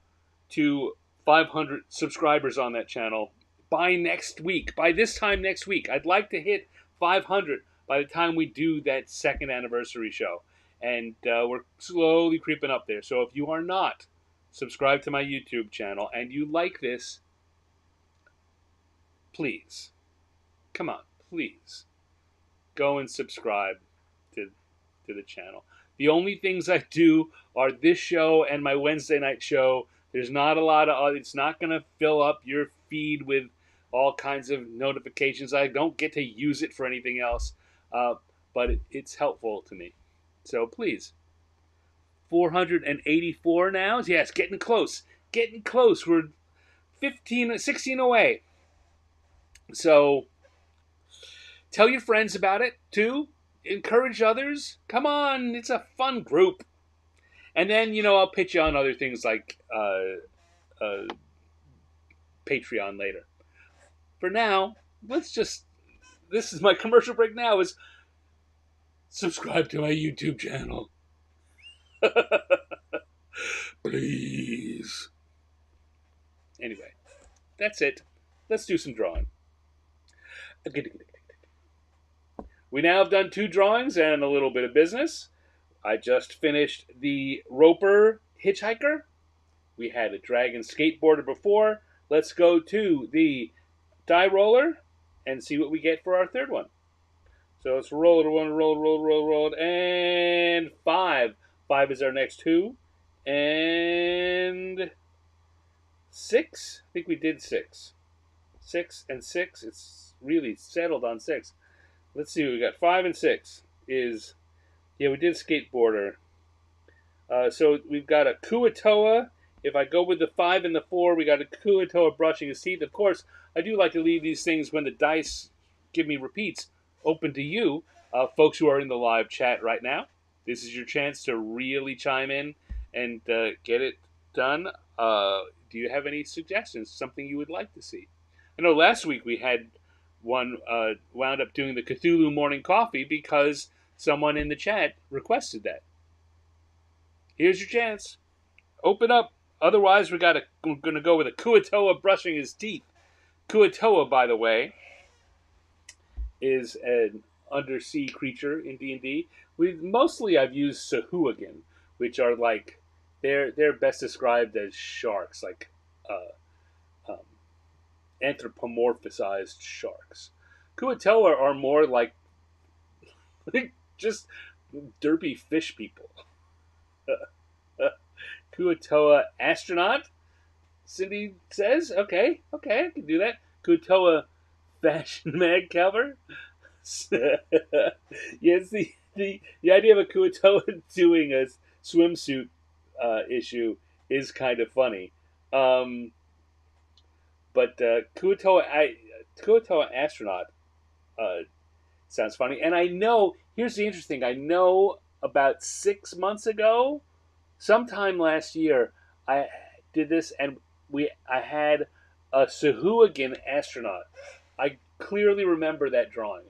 to 500 subscribers on that channel by next week. By this time next week, I'd like to hit 500 by the time we do that second anniversary show. And we're slowly creeping up there. So if you are not subscribed to my YouTube channel and you like this, please, come on, please, go and subscribe to the channel. The only things I do are this show and my Wednesday night show. There's not a lot of, it's not going to fill up your feed with all kinds of notifications. I don't get to use it for anything else, uh, but it's helpful to me. So please, 484 now. Yes, getting close. Getting close. We're 16 away. So tell your friends about it too. Encourage others. Come on, it's a fun group. And then, I'll pitch you on other things like uh, Patreon later. For now, let's just. This is my commercial break now. Is subscribe to my YouTube channel, please. Anyway, that's it. Let's do some drawing. We now have done 2 drawings and a little bit of business. I just finished the Roper Hitchhiker. We had a dragon skateboarder before. Let's go to the die roller and see what we get for our third one. So let's roll it, roll it, and 5. 5 is our next 2. And 6? I think we did 6. 6 and 6. It's really settled on 6. Let's see what we got. 5 and 6 is, we did Skateboarder. So we've got a Kua-Toa. If I go with the 5 and the 4, we got a Kua-Toa brushing his teeth. Of course, I do like to leave these things when the dice give me repeats open to you, folks who are in the live chat right now. This is your chance to really chime in and get it done. Do you have any suggestions? Something you would like to see? I know last week we had one wound up doing the Cthulhu Morning Coffee because someone in the chat requested that. Here's your chance. Open up. Otherwise, we're going to go with a Kua-Toa brushing his teeth. Kua-Toa, by the way, is an undersea creature in D&D. I've used Sahuagin, which are like they're best described as sharks, like um, anthropomorphized sharks. Kua-Toa are more like just derpy fish people. Kua-Toa Astronaut, Cindy says. Okay, I can do that. Kua-Toa Fashion Mag cover. Yes, the idea of a Kua-Toa doing a swimsuit issue is kind of funny. But Kua-Toa Astronaut sounds funny. And I know, here's the interesting thing. I know about 6 months ago, sometime last year, I did this, and I had a Sahuagin astronaut. I clearly remember that drawing.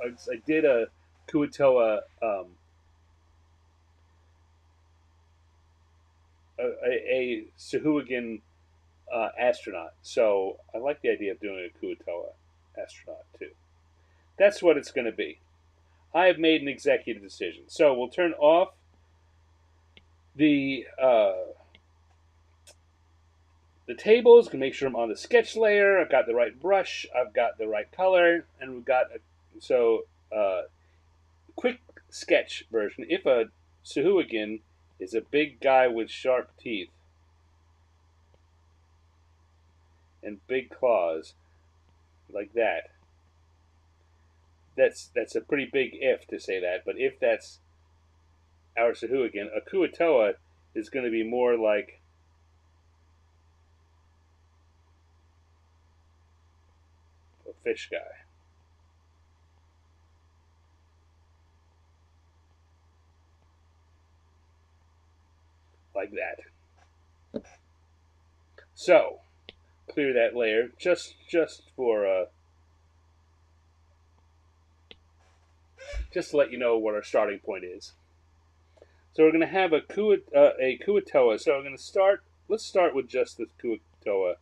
I did a Kua-Toa, a Sahuagin astronaut. So I like the idea of doing a Kua-Toa astronaut too. That's what it's going to be. I have made an executive decision. So we'll turn off the tables, can make sure I'm on the sketch layer. I've got the right brush. I've got the right color, and we've got quick sketch version. If a Sahuagin is a big guy with sharp teeth and big claws, like that. That's a pretty big if to say that. But if that's our Sahuagin, a Kua-Toa is going to be more like a fish guy. Like that. So, clear that layer just for just to let you know what our starting point is. So we're going to have a Kua-Toa. So we're going to start. Let's start with just the Kua-Toa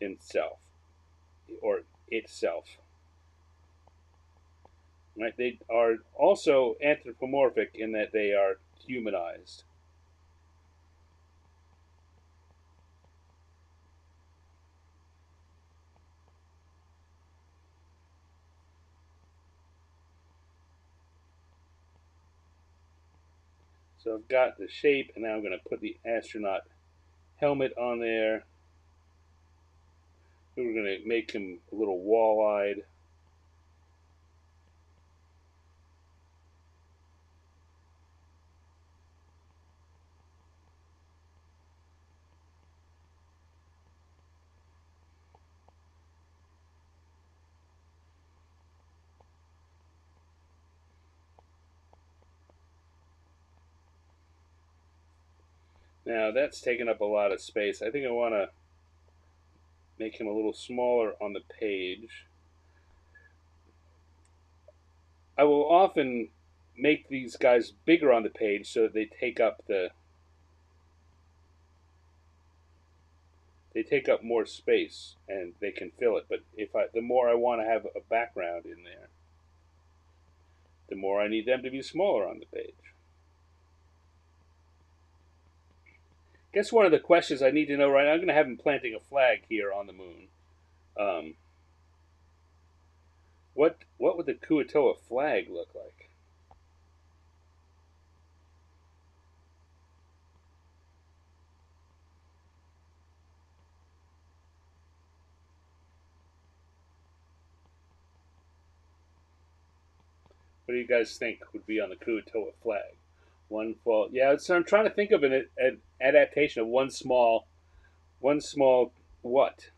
himself, or itself. Right? They are also anthropomorphic in that they are humanized. So I've got the shape, and now I'm going to put the astronaut helmet on there. We're going to make him a little wall-eyed. Now that's taking up a lot of space. I think I want to make him a little smaller on the page. I will often make these guys bigger on the page so that they take up more space and they can fill it. But the more I want to have a background in there, the more I need them to be smaller on the page. Guess one of the questions I need to know right now, I'm going to have him planting a flag here on the moon. Um, what would the Kua-Toa flag look like? What do you guys think would be on the Kua-Toa flag? One fall, yeah. So I'm trying to think of an adaptation of one small what?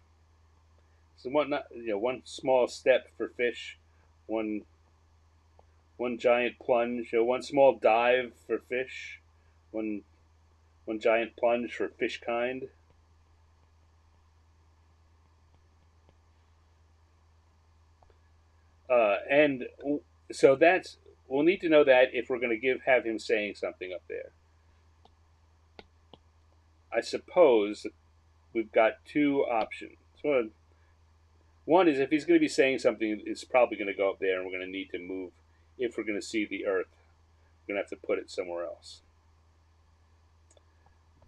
So one not one small step for fish, one one giant plunge, one small dive for fish, one one giant plunge for fish kind. And so that's we'll need to know that if we're going to have him saying something up there. I suppose we've got two options. One is if he's going to be saying something, it's probably going to go up there, and we're going to need to move. If we're going to see the Earth, we're going to have to put it somewhere else.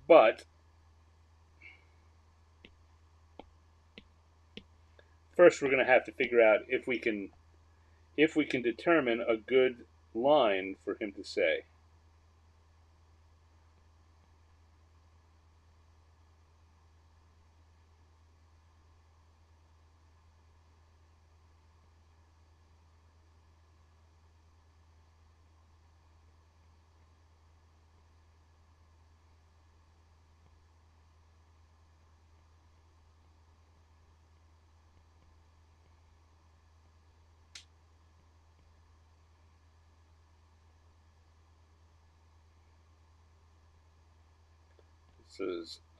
But first, we're going to have to figure out if we can determine a good line for him to say.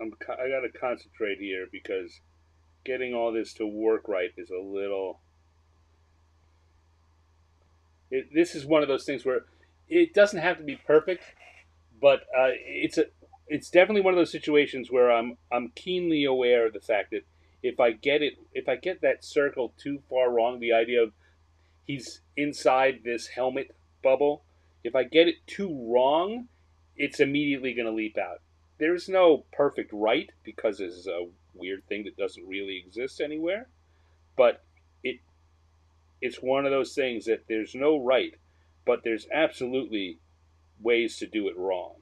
I got to concentrate here because getting all this to work right is a little. This is one of those things where it doesn't have to be perfect, but it's definitely one of those situations where I'm keenly aware of the fact that if I get that circle too far wrong, the idea of he's inside this helmet bubble, if I get it too wrong, it's immediately going to leap out. There's no perfect right because this is a weird thing that doesn't really exist anywhere, but it it's one of those things that there's no right, but there's absolutely ways to do it wrong.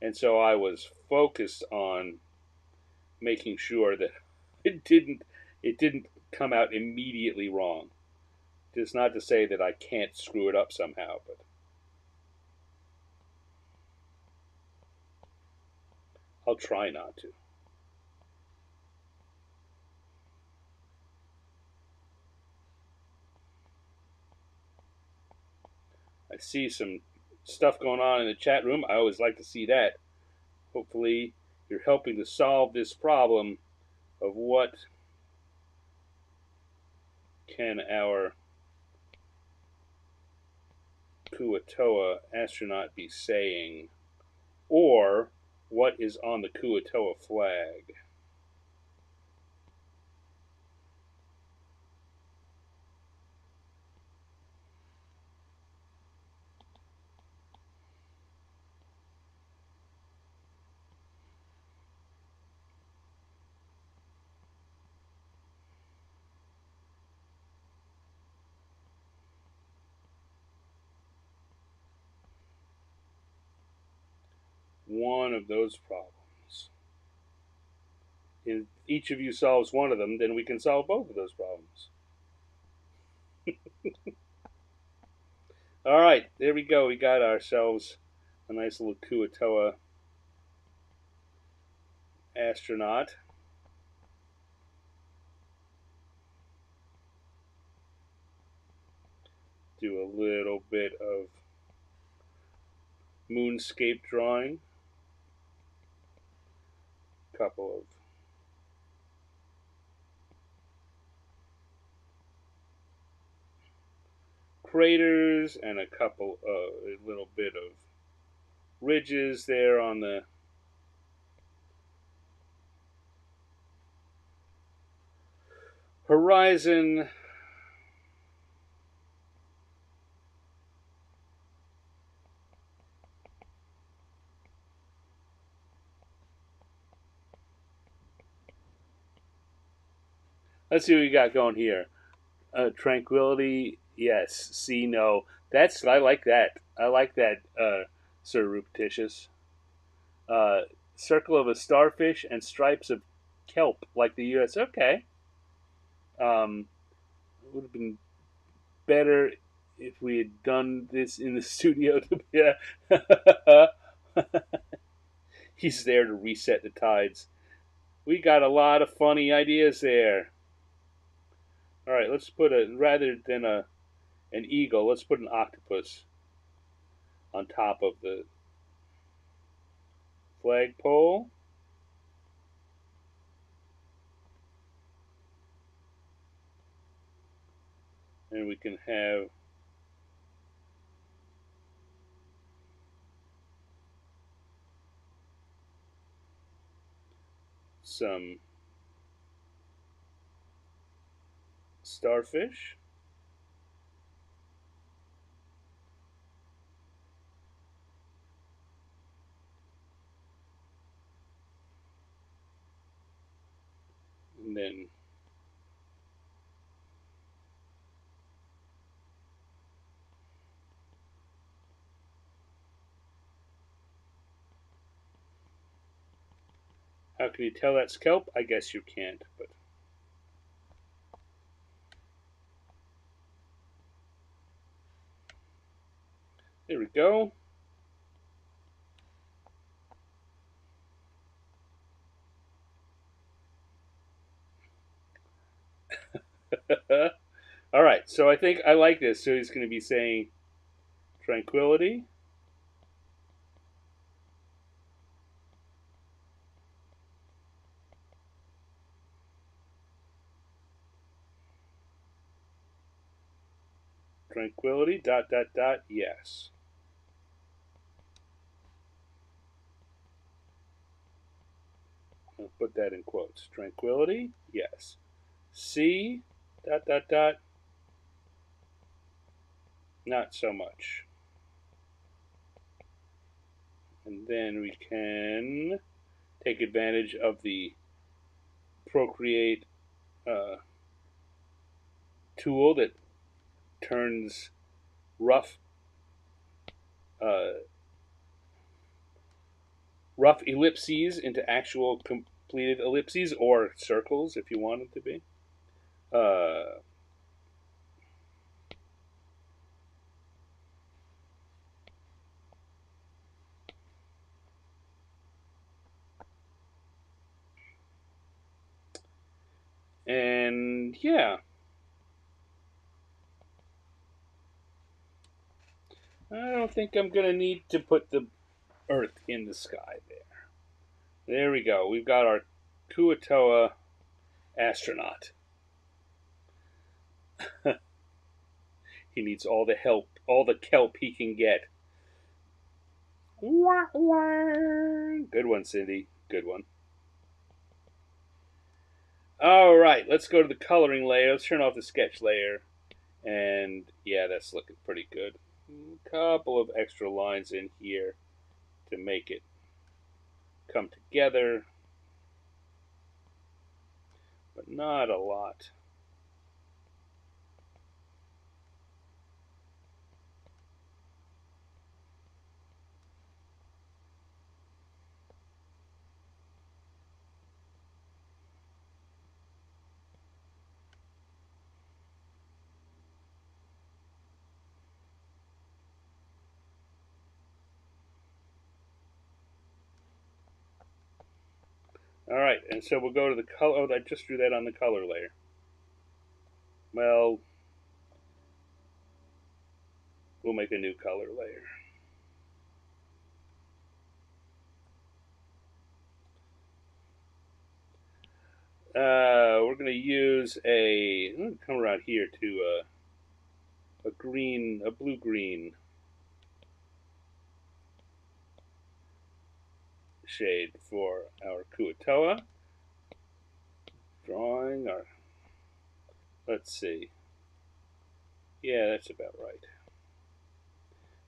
And so I was focused on making sure that it didn't come out immediately wrong. It's not to say that I can't screw it up somehow, but I'll try not to. I see some stuff going on in the chat room. I always like to see that. Hopefully, you're helping to solve this problem of what can our Kua-Toa astronaut be saying, or what is on the Kua-Toa flag. one of those problems. If each of you solves one of them, then we can solve both of those problems. All right, there we go. We got ourselves a nice little Kua-Toa astronaut. Do a little bit of moonscape drawing. Couple of craters and a couple of a little bit of ridges there on the horizon. Let's see what we got going here. Tranquility, yes. C, no. I like that. I like that, Sir Ruptitious. Uh, Circle of a starfish and stripes of kelp, like the U.S. Okay. It would have been better if we had done this in the studio. Yeah. He's there to reset the tides. We got a lot of funny ideas there. All right, let's put rather than an eagle, let's put an octopus on top of the flagpole. And we can have some starfish. And then how can you tell that's kelp? I guess you can't, but there we go. All right, so I think I like this. So he's going to be saying tranquility. Tranquility, dot, dot, dot, yes. I'll put that in quotes. Tranquility, yes. C, dot, dot, dot, not so much. And then we can take advantage of the Procreate tool that turns rough uh, rough ellipses into actual completed ellipses or circles if you want it to be. Uh, and yeah, I don't think I'm going to need to put the Earth in the sky there. There we go. We've got our Kua-Toa astronaut. He needs all the help, all the kelp he can get. Good one, Cindy. Good one. All right, let's go to the coloring layer. Let's turn off the sketch layer. And yeah, that's looking pretty good. A couple of extra lines in here to make it come together, but not a lot. All right, and so we'll go to the color. Oh, I just drew that on the color layer. Well, we'll make a new color layer. We're going to use come around here to a blue-green shade for our Kua-Toa. Drawing our, let's see. Yeah, that's about right.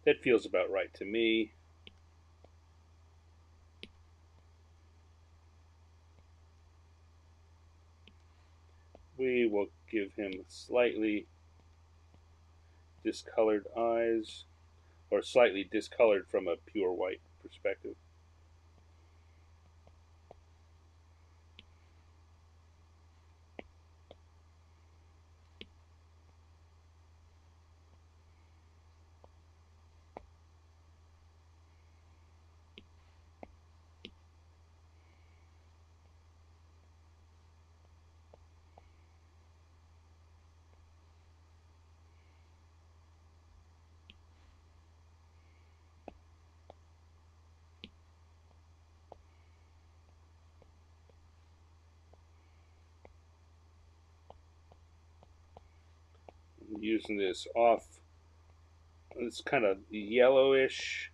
That feels about right to me. We will give him slightly discolored eyes, or slightly discolored from a pure white perspective. I'm using this off, it's kind of yellowish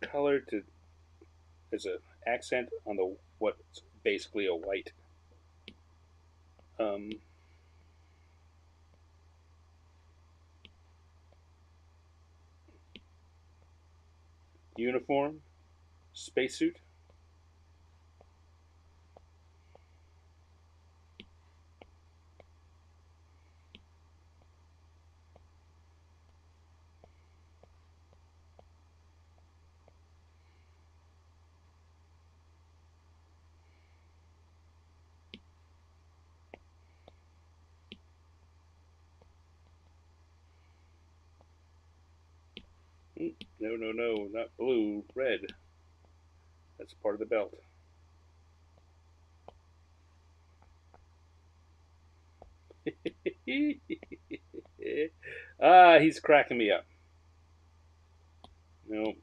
color to as an accent on the what's basically a white um, uniform spacesuit. No, no, no, not blue, red. That's part of the belt. He's cracking me up. No,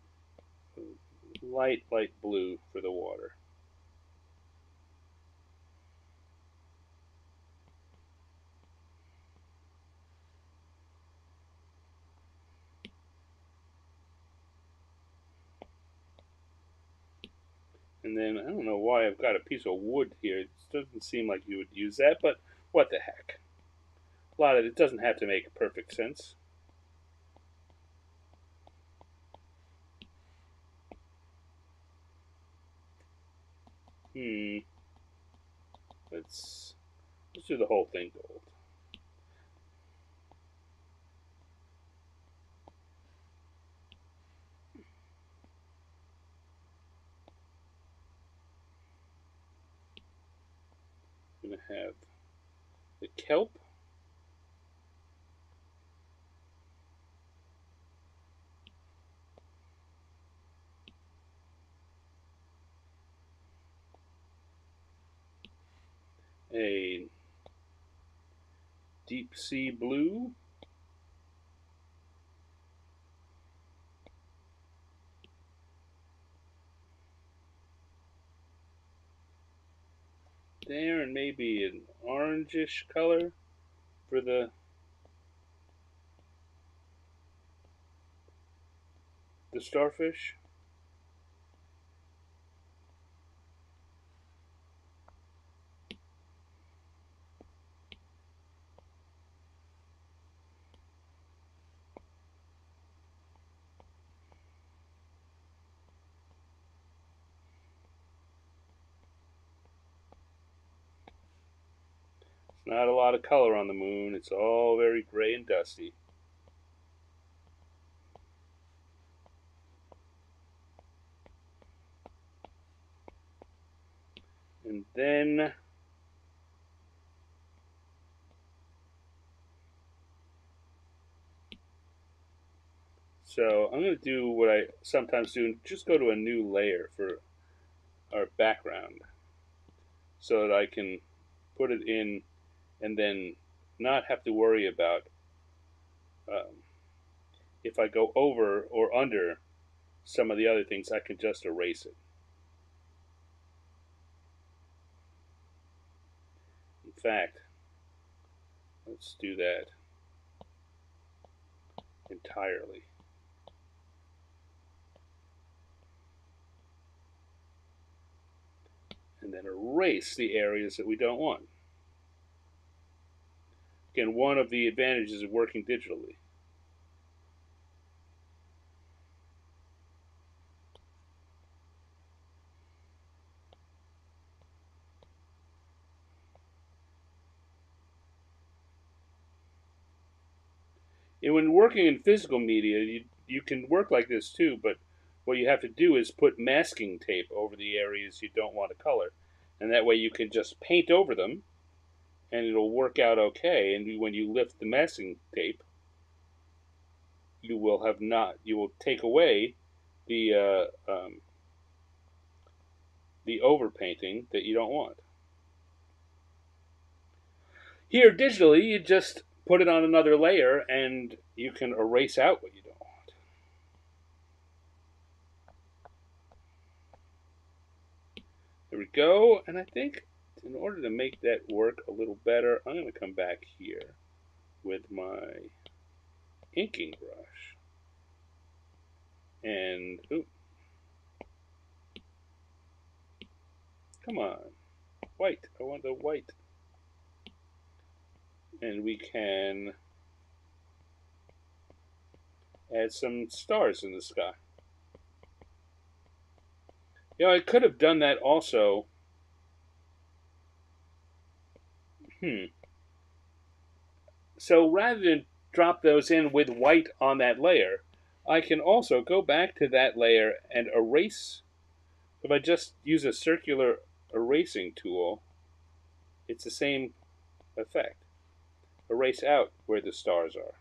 light blue for the water. And then I don't know why I've got a piece of wood here. It doesn't seem like you would use that, but what the heck? A lot of it doesn't have to make perfect sense. Hmm. Let's do the whole thing gold. I'm gonna have the kelp. A deep sea blue. There, and maybe an orangish color for the starfish. It's not a lot of color on the moon. It's all very gray and dusty. And then So I'm going to do what I sometimes do and just go to a new layer for our background so that I can put it in and then not have to worry about um, if I go over or under some of the other things, I can just erase it. In fact, let's do that entirely. And then erase the areas that we don't want. Again, one of the advantages of working digitally. And when working in physical media, you can work like this too, but what you have to do is put masking tape over the areas you don't want to color. And that way you can just paint over them and it'll work out okay. And when you lift the masking tape, you will take away the the overpainting that you don't want. Here digitally, you just put it on another layer and you can erase out what you don't want. There we go. And I think in order to make that work a little better, I'm going to come back here with my inking brush. And, ooh, come on, white. I want the white. And we can add some stars in the sky. You know, I could have done that also. So rather than drop those in with white on that layer, I can also go back to that layer and erase. If I just use a circular erasing tool, it's the same effect. Erase out where the stars are.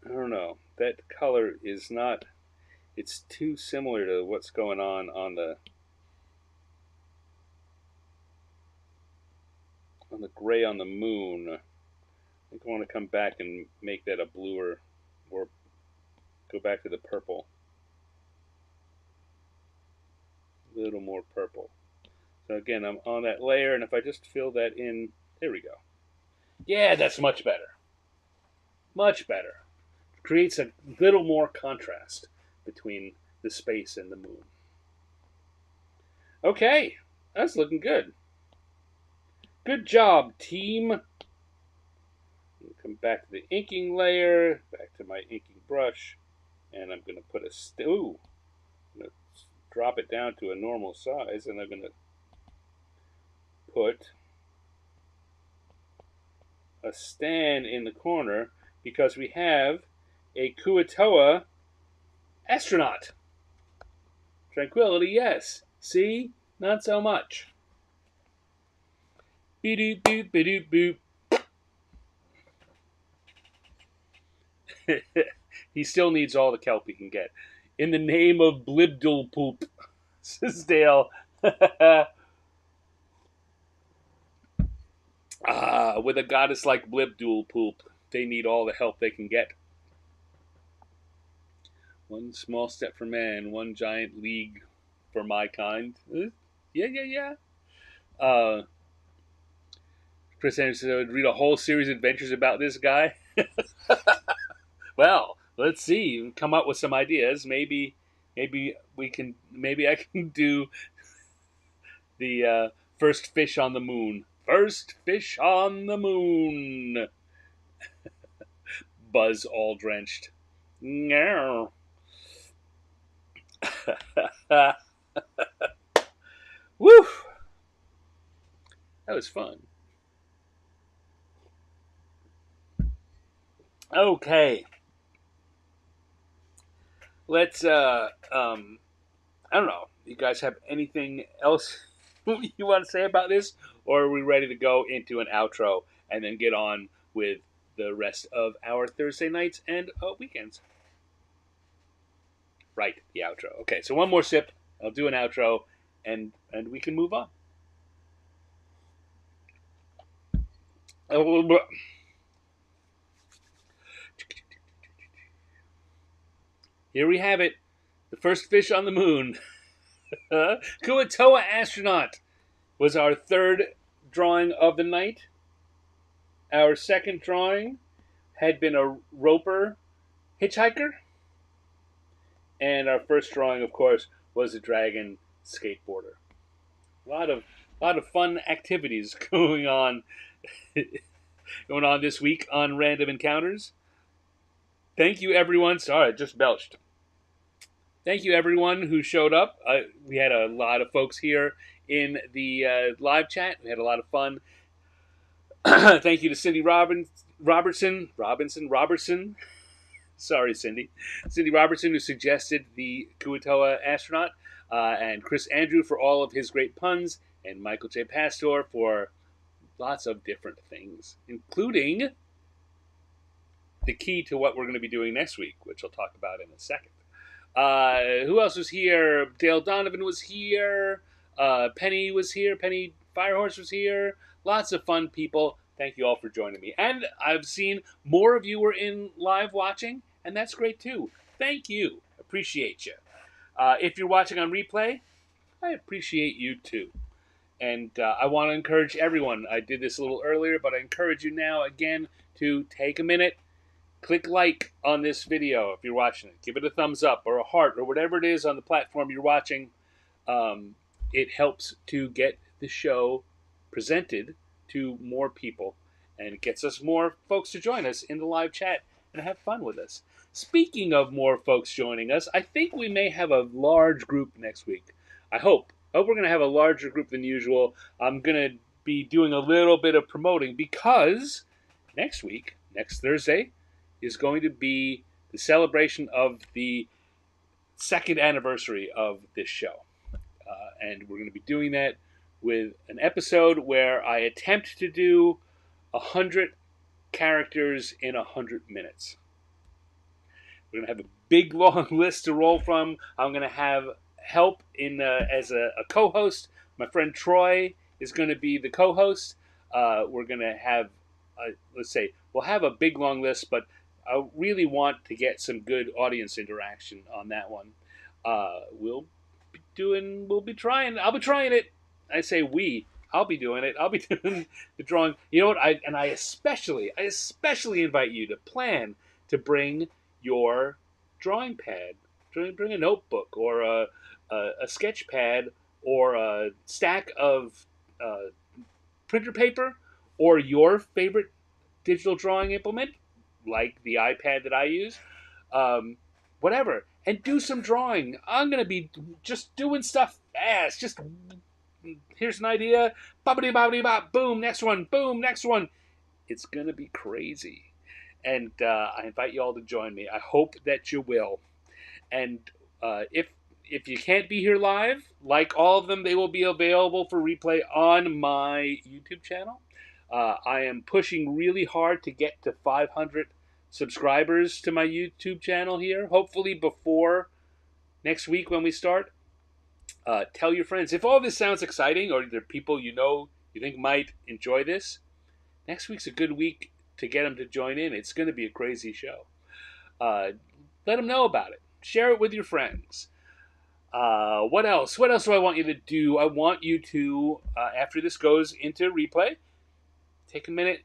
I don't know. That color is not, it's too similar to what's going on the gray on the moon. I think I want to come back and make that a bluer, or go back to the purple. A little more purple. So again, I'm on that layer, and if I just fill that in, there we go. Yeah, that's much better. Much better. Creates a little more contrast between the space and the moon. Okay, that's looking good. Good job, team. Come back to the inking layer, back to my inking brush, and I'm going to put I'm going to drop it down to a normal size, and I'm going to put a stand in the corner because we have a Kua-Toa Astronaut. Tranquility, yes. See? Not so much. Be-doop boop, be-doop boop. He still needs all the kelp he can get. In the name of Blibdul Poop, says Dale. With a goddess like Blibdul Poop, they need all the help they can get. One small step for man, one giant league for my kind. Yeah. Chris Anderson would read a whole series of adventures about this guy. Well, let's see. Come up with some ideas. Maybe we can. Maybe I can do the first fish on the moon. First fish on the moon. Buzz all drenched. No. Woo! That was fun. Okay. let's I don't know. You guys have anything else you want to say about this, or are we ready to go into an outro and then get on with the rest of our Thursday nights and weekends? Right, the outro. Okay, so one more sip. I'll do an outro, and we can move on. Here we have it. The first fish on the moon. Kua-Toa Astronaut was our third drawing of the night. Our second drawing had been a roper hitchhiker. And our first drawing, of course, was a dragon skateboarder. A lot of fun activities going on this week on Random Encounters. Thank you, everyone. Sorry, I just belched. Thank you, everyone who showed up. We had a lot of folks here in the live chat. We had a lot of fun. Thank you to Cindy Robertson. Sorry, Cindy. Cindy Robertson, who suggested the Kua-Toa Astronaut, and Chris Andrew for all of his great puns, and Michael J. Pastor for lots of different things, including the key to what we're going to be doing next week, which I'll talk about in a second. Who else was here? Dale Donovan was here. Penny was here. Penny Firehorse was here. Lots of fun people. Thank you all for joining me. And I've seen more of you were in live watching, and that's great too. Thank you. Appreciate you. If you're watching on replay, I appreciate you too. And I want to encourage everyone. I did this a little earlier, but I encourage you now again to take a minute. Click like on this video if you're watching it. Give it a thumbs up or a heart or whatever it is on the platform you're watching. It helps to get the show presented to more people, and it gets us more folks to join us in the live chat and have fun with us. Speaking of more folks joining us, I think we may have a large group next week. I hope we're going to have a larger group than usual. I'm going to be doing a little bit of promoting because next Thursday, is going to be the celebration of the second anniversary of this show. And we're going to be doing that with an episode where I attempt to do 100 characters in 100 minutes. We're going to have a big, long list to roll from. I'm going to have help as a co-host. My friend Troy is going to be the co-host. We're going to have, we'll have a big, long list, but I really want to get some good audience interaction on that one. We'll be trying. I'll be trying it. I say we. I'll be doing it. I'll be doing the drawing. You know what? I especially invite you to plan to bring your drawing pad. Bring a notebook or a sketch pad or a stack of printer paper or your favorite digital drawing implement, like the iPad that I use, whatever, and do some drawing. I'm going to be just doing stuff fast. Just, here's an idea, bobbity-bobbity-bop, boom, next one, boom, next one. It's going to be crazy. And I invite you all to join me. I hope that you will. And if you can't be here live, like all of them, they will be available for replay on my YouTube channel. I am pushing really hard to get to 500 subscribers to my YouTube channel here, hopefully before next week when we start. Tell your friends. If all this sounds exciting, or there are people you think might enjoy this, next week's a good week to get them to join in. It's going to be a crazy show. Let them know about it. Share it with your friends. What else? What else do I want you to do? I want you to, after this goes into replay, take a minute,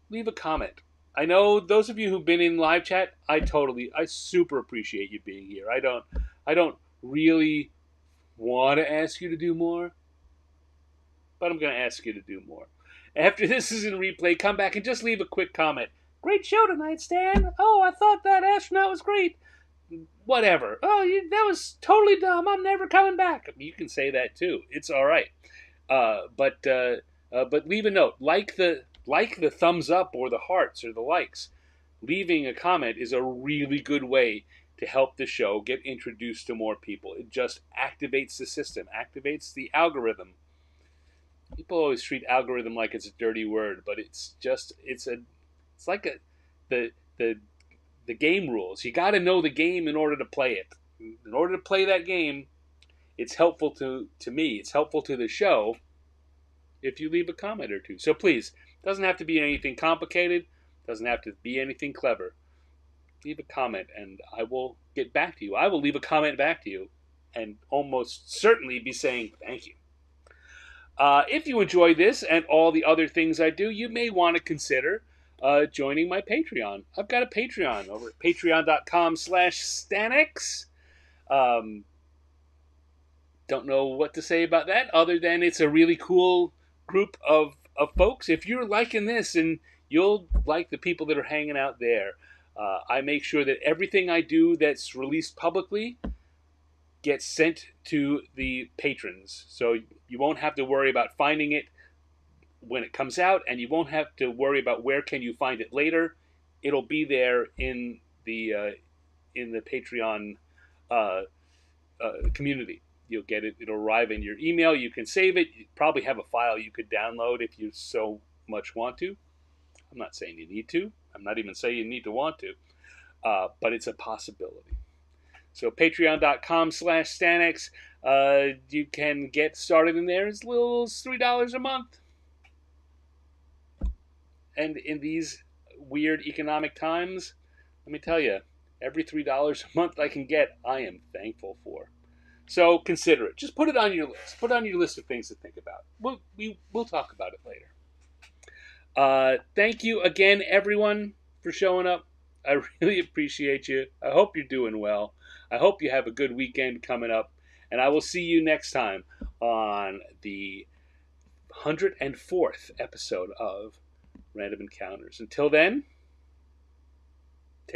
leave a comment. I know those of you who've been in live chat, I super appreciate you being here. I don't really want to ask you to do more, but I'm going to ask you to do more. After this is in replay, come back and just leave a quick comment. Great show tonight, Stan. Oh, I thought that astronaut was great. Whatever. Oh, that was totally dumb. I'm never coming back. You can say that too. It's all right. But leave a note. Like the thumbs up or the hearts or the likes. leaving a comment is a really good way to help the show get introduced to more people. It just activates the system, activates the algorithm. People always treat algorithm like it's a dirty word, but it's like the the the game rules. You got to know the game in order to play it. In order to play that game, it's helpful to me. It's helpful to the show if you leave a comment or two. So please, it doesn't have to be anything complicated. It doesn't have to be anything clever. Leave a comment, and I will get back to you. I will leave a comment back to you, and almost certainly be saying thank you. If you enjoy this and all the other things I do, you may want to consider joining my Patreon. I've got a Patreon over at patreon.com/Stanix. Um, don't know what to say about that other than it's a really cool group of folks. If you're liking this, and you'll like the people that are hanging out there, I make sure that everything I do that's released publicly gets sent to the patrons. So you won't have to worry about finding it when it comes out, and you won't have to worry about where can you find it later. It'll be there in the Patreon community. You'll get it. It'll arrive in your email. You can save it. You probably have a file you could download if you so much want to. I'm not saying you need to. I'm not even saying you need to want to. But it's a possibility. So patreon.com/Stanix. You can get started in there as little as $3 a month. And in these weird economic times, let me tell you, every $3 a month I can get, I am thankful for. So consider it. Just put it on your list. Put it on your list of things to think about. We'll talk about it later. Thank you again, everyone, for showing up. I really appreciate you. I hope you're doing well. I hope you have a good weekend coming up. And I will see you next time on the 104th episode of Random Encounters. Until then,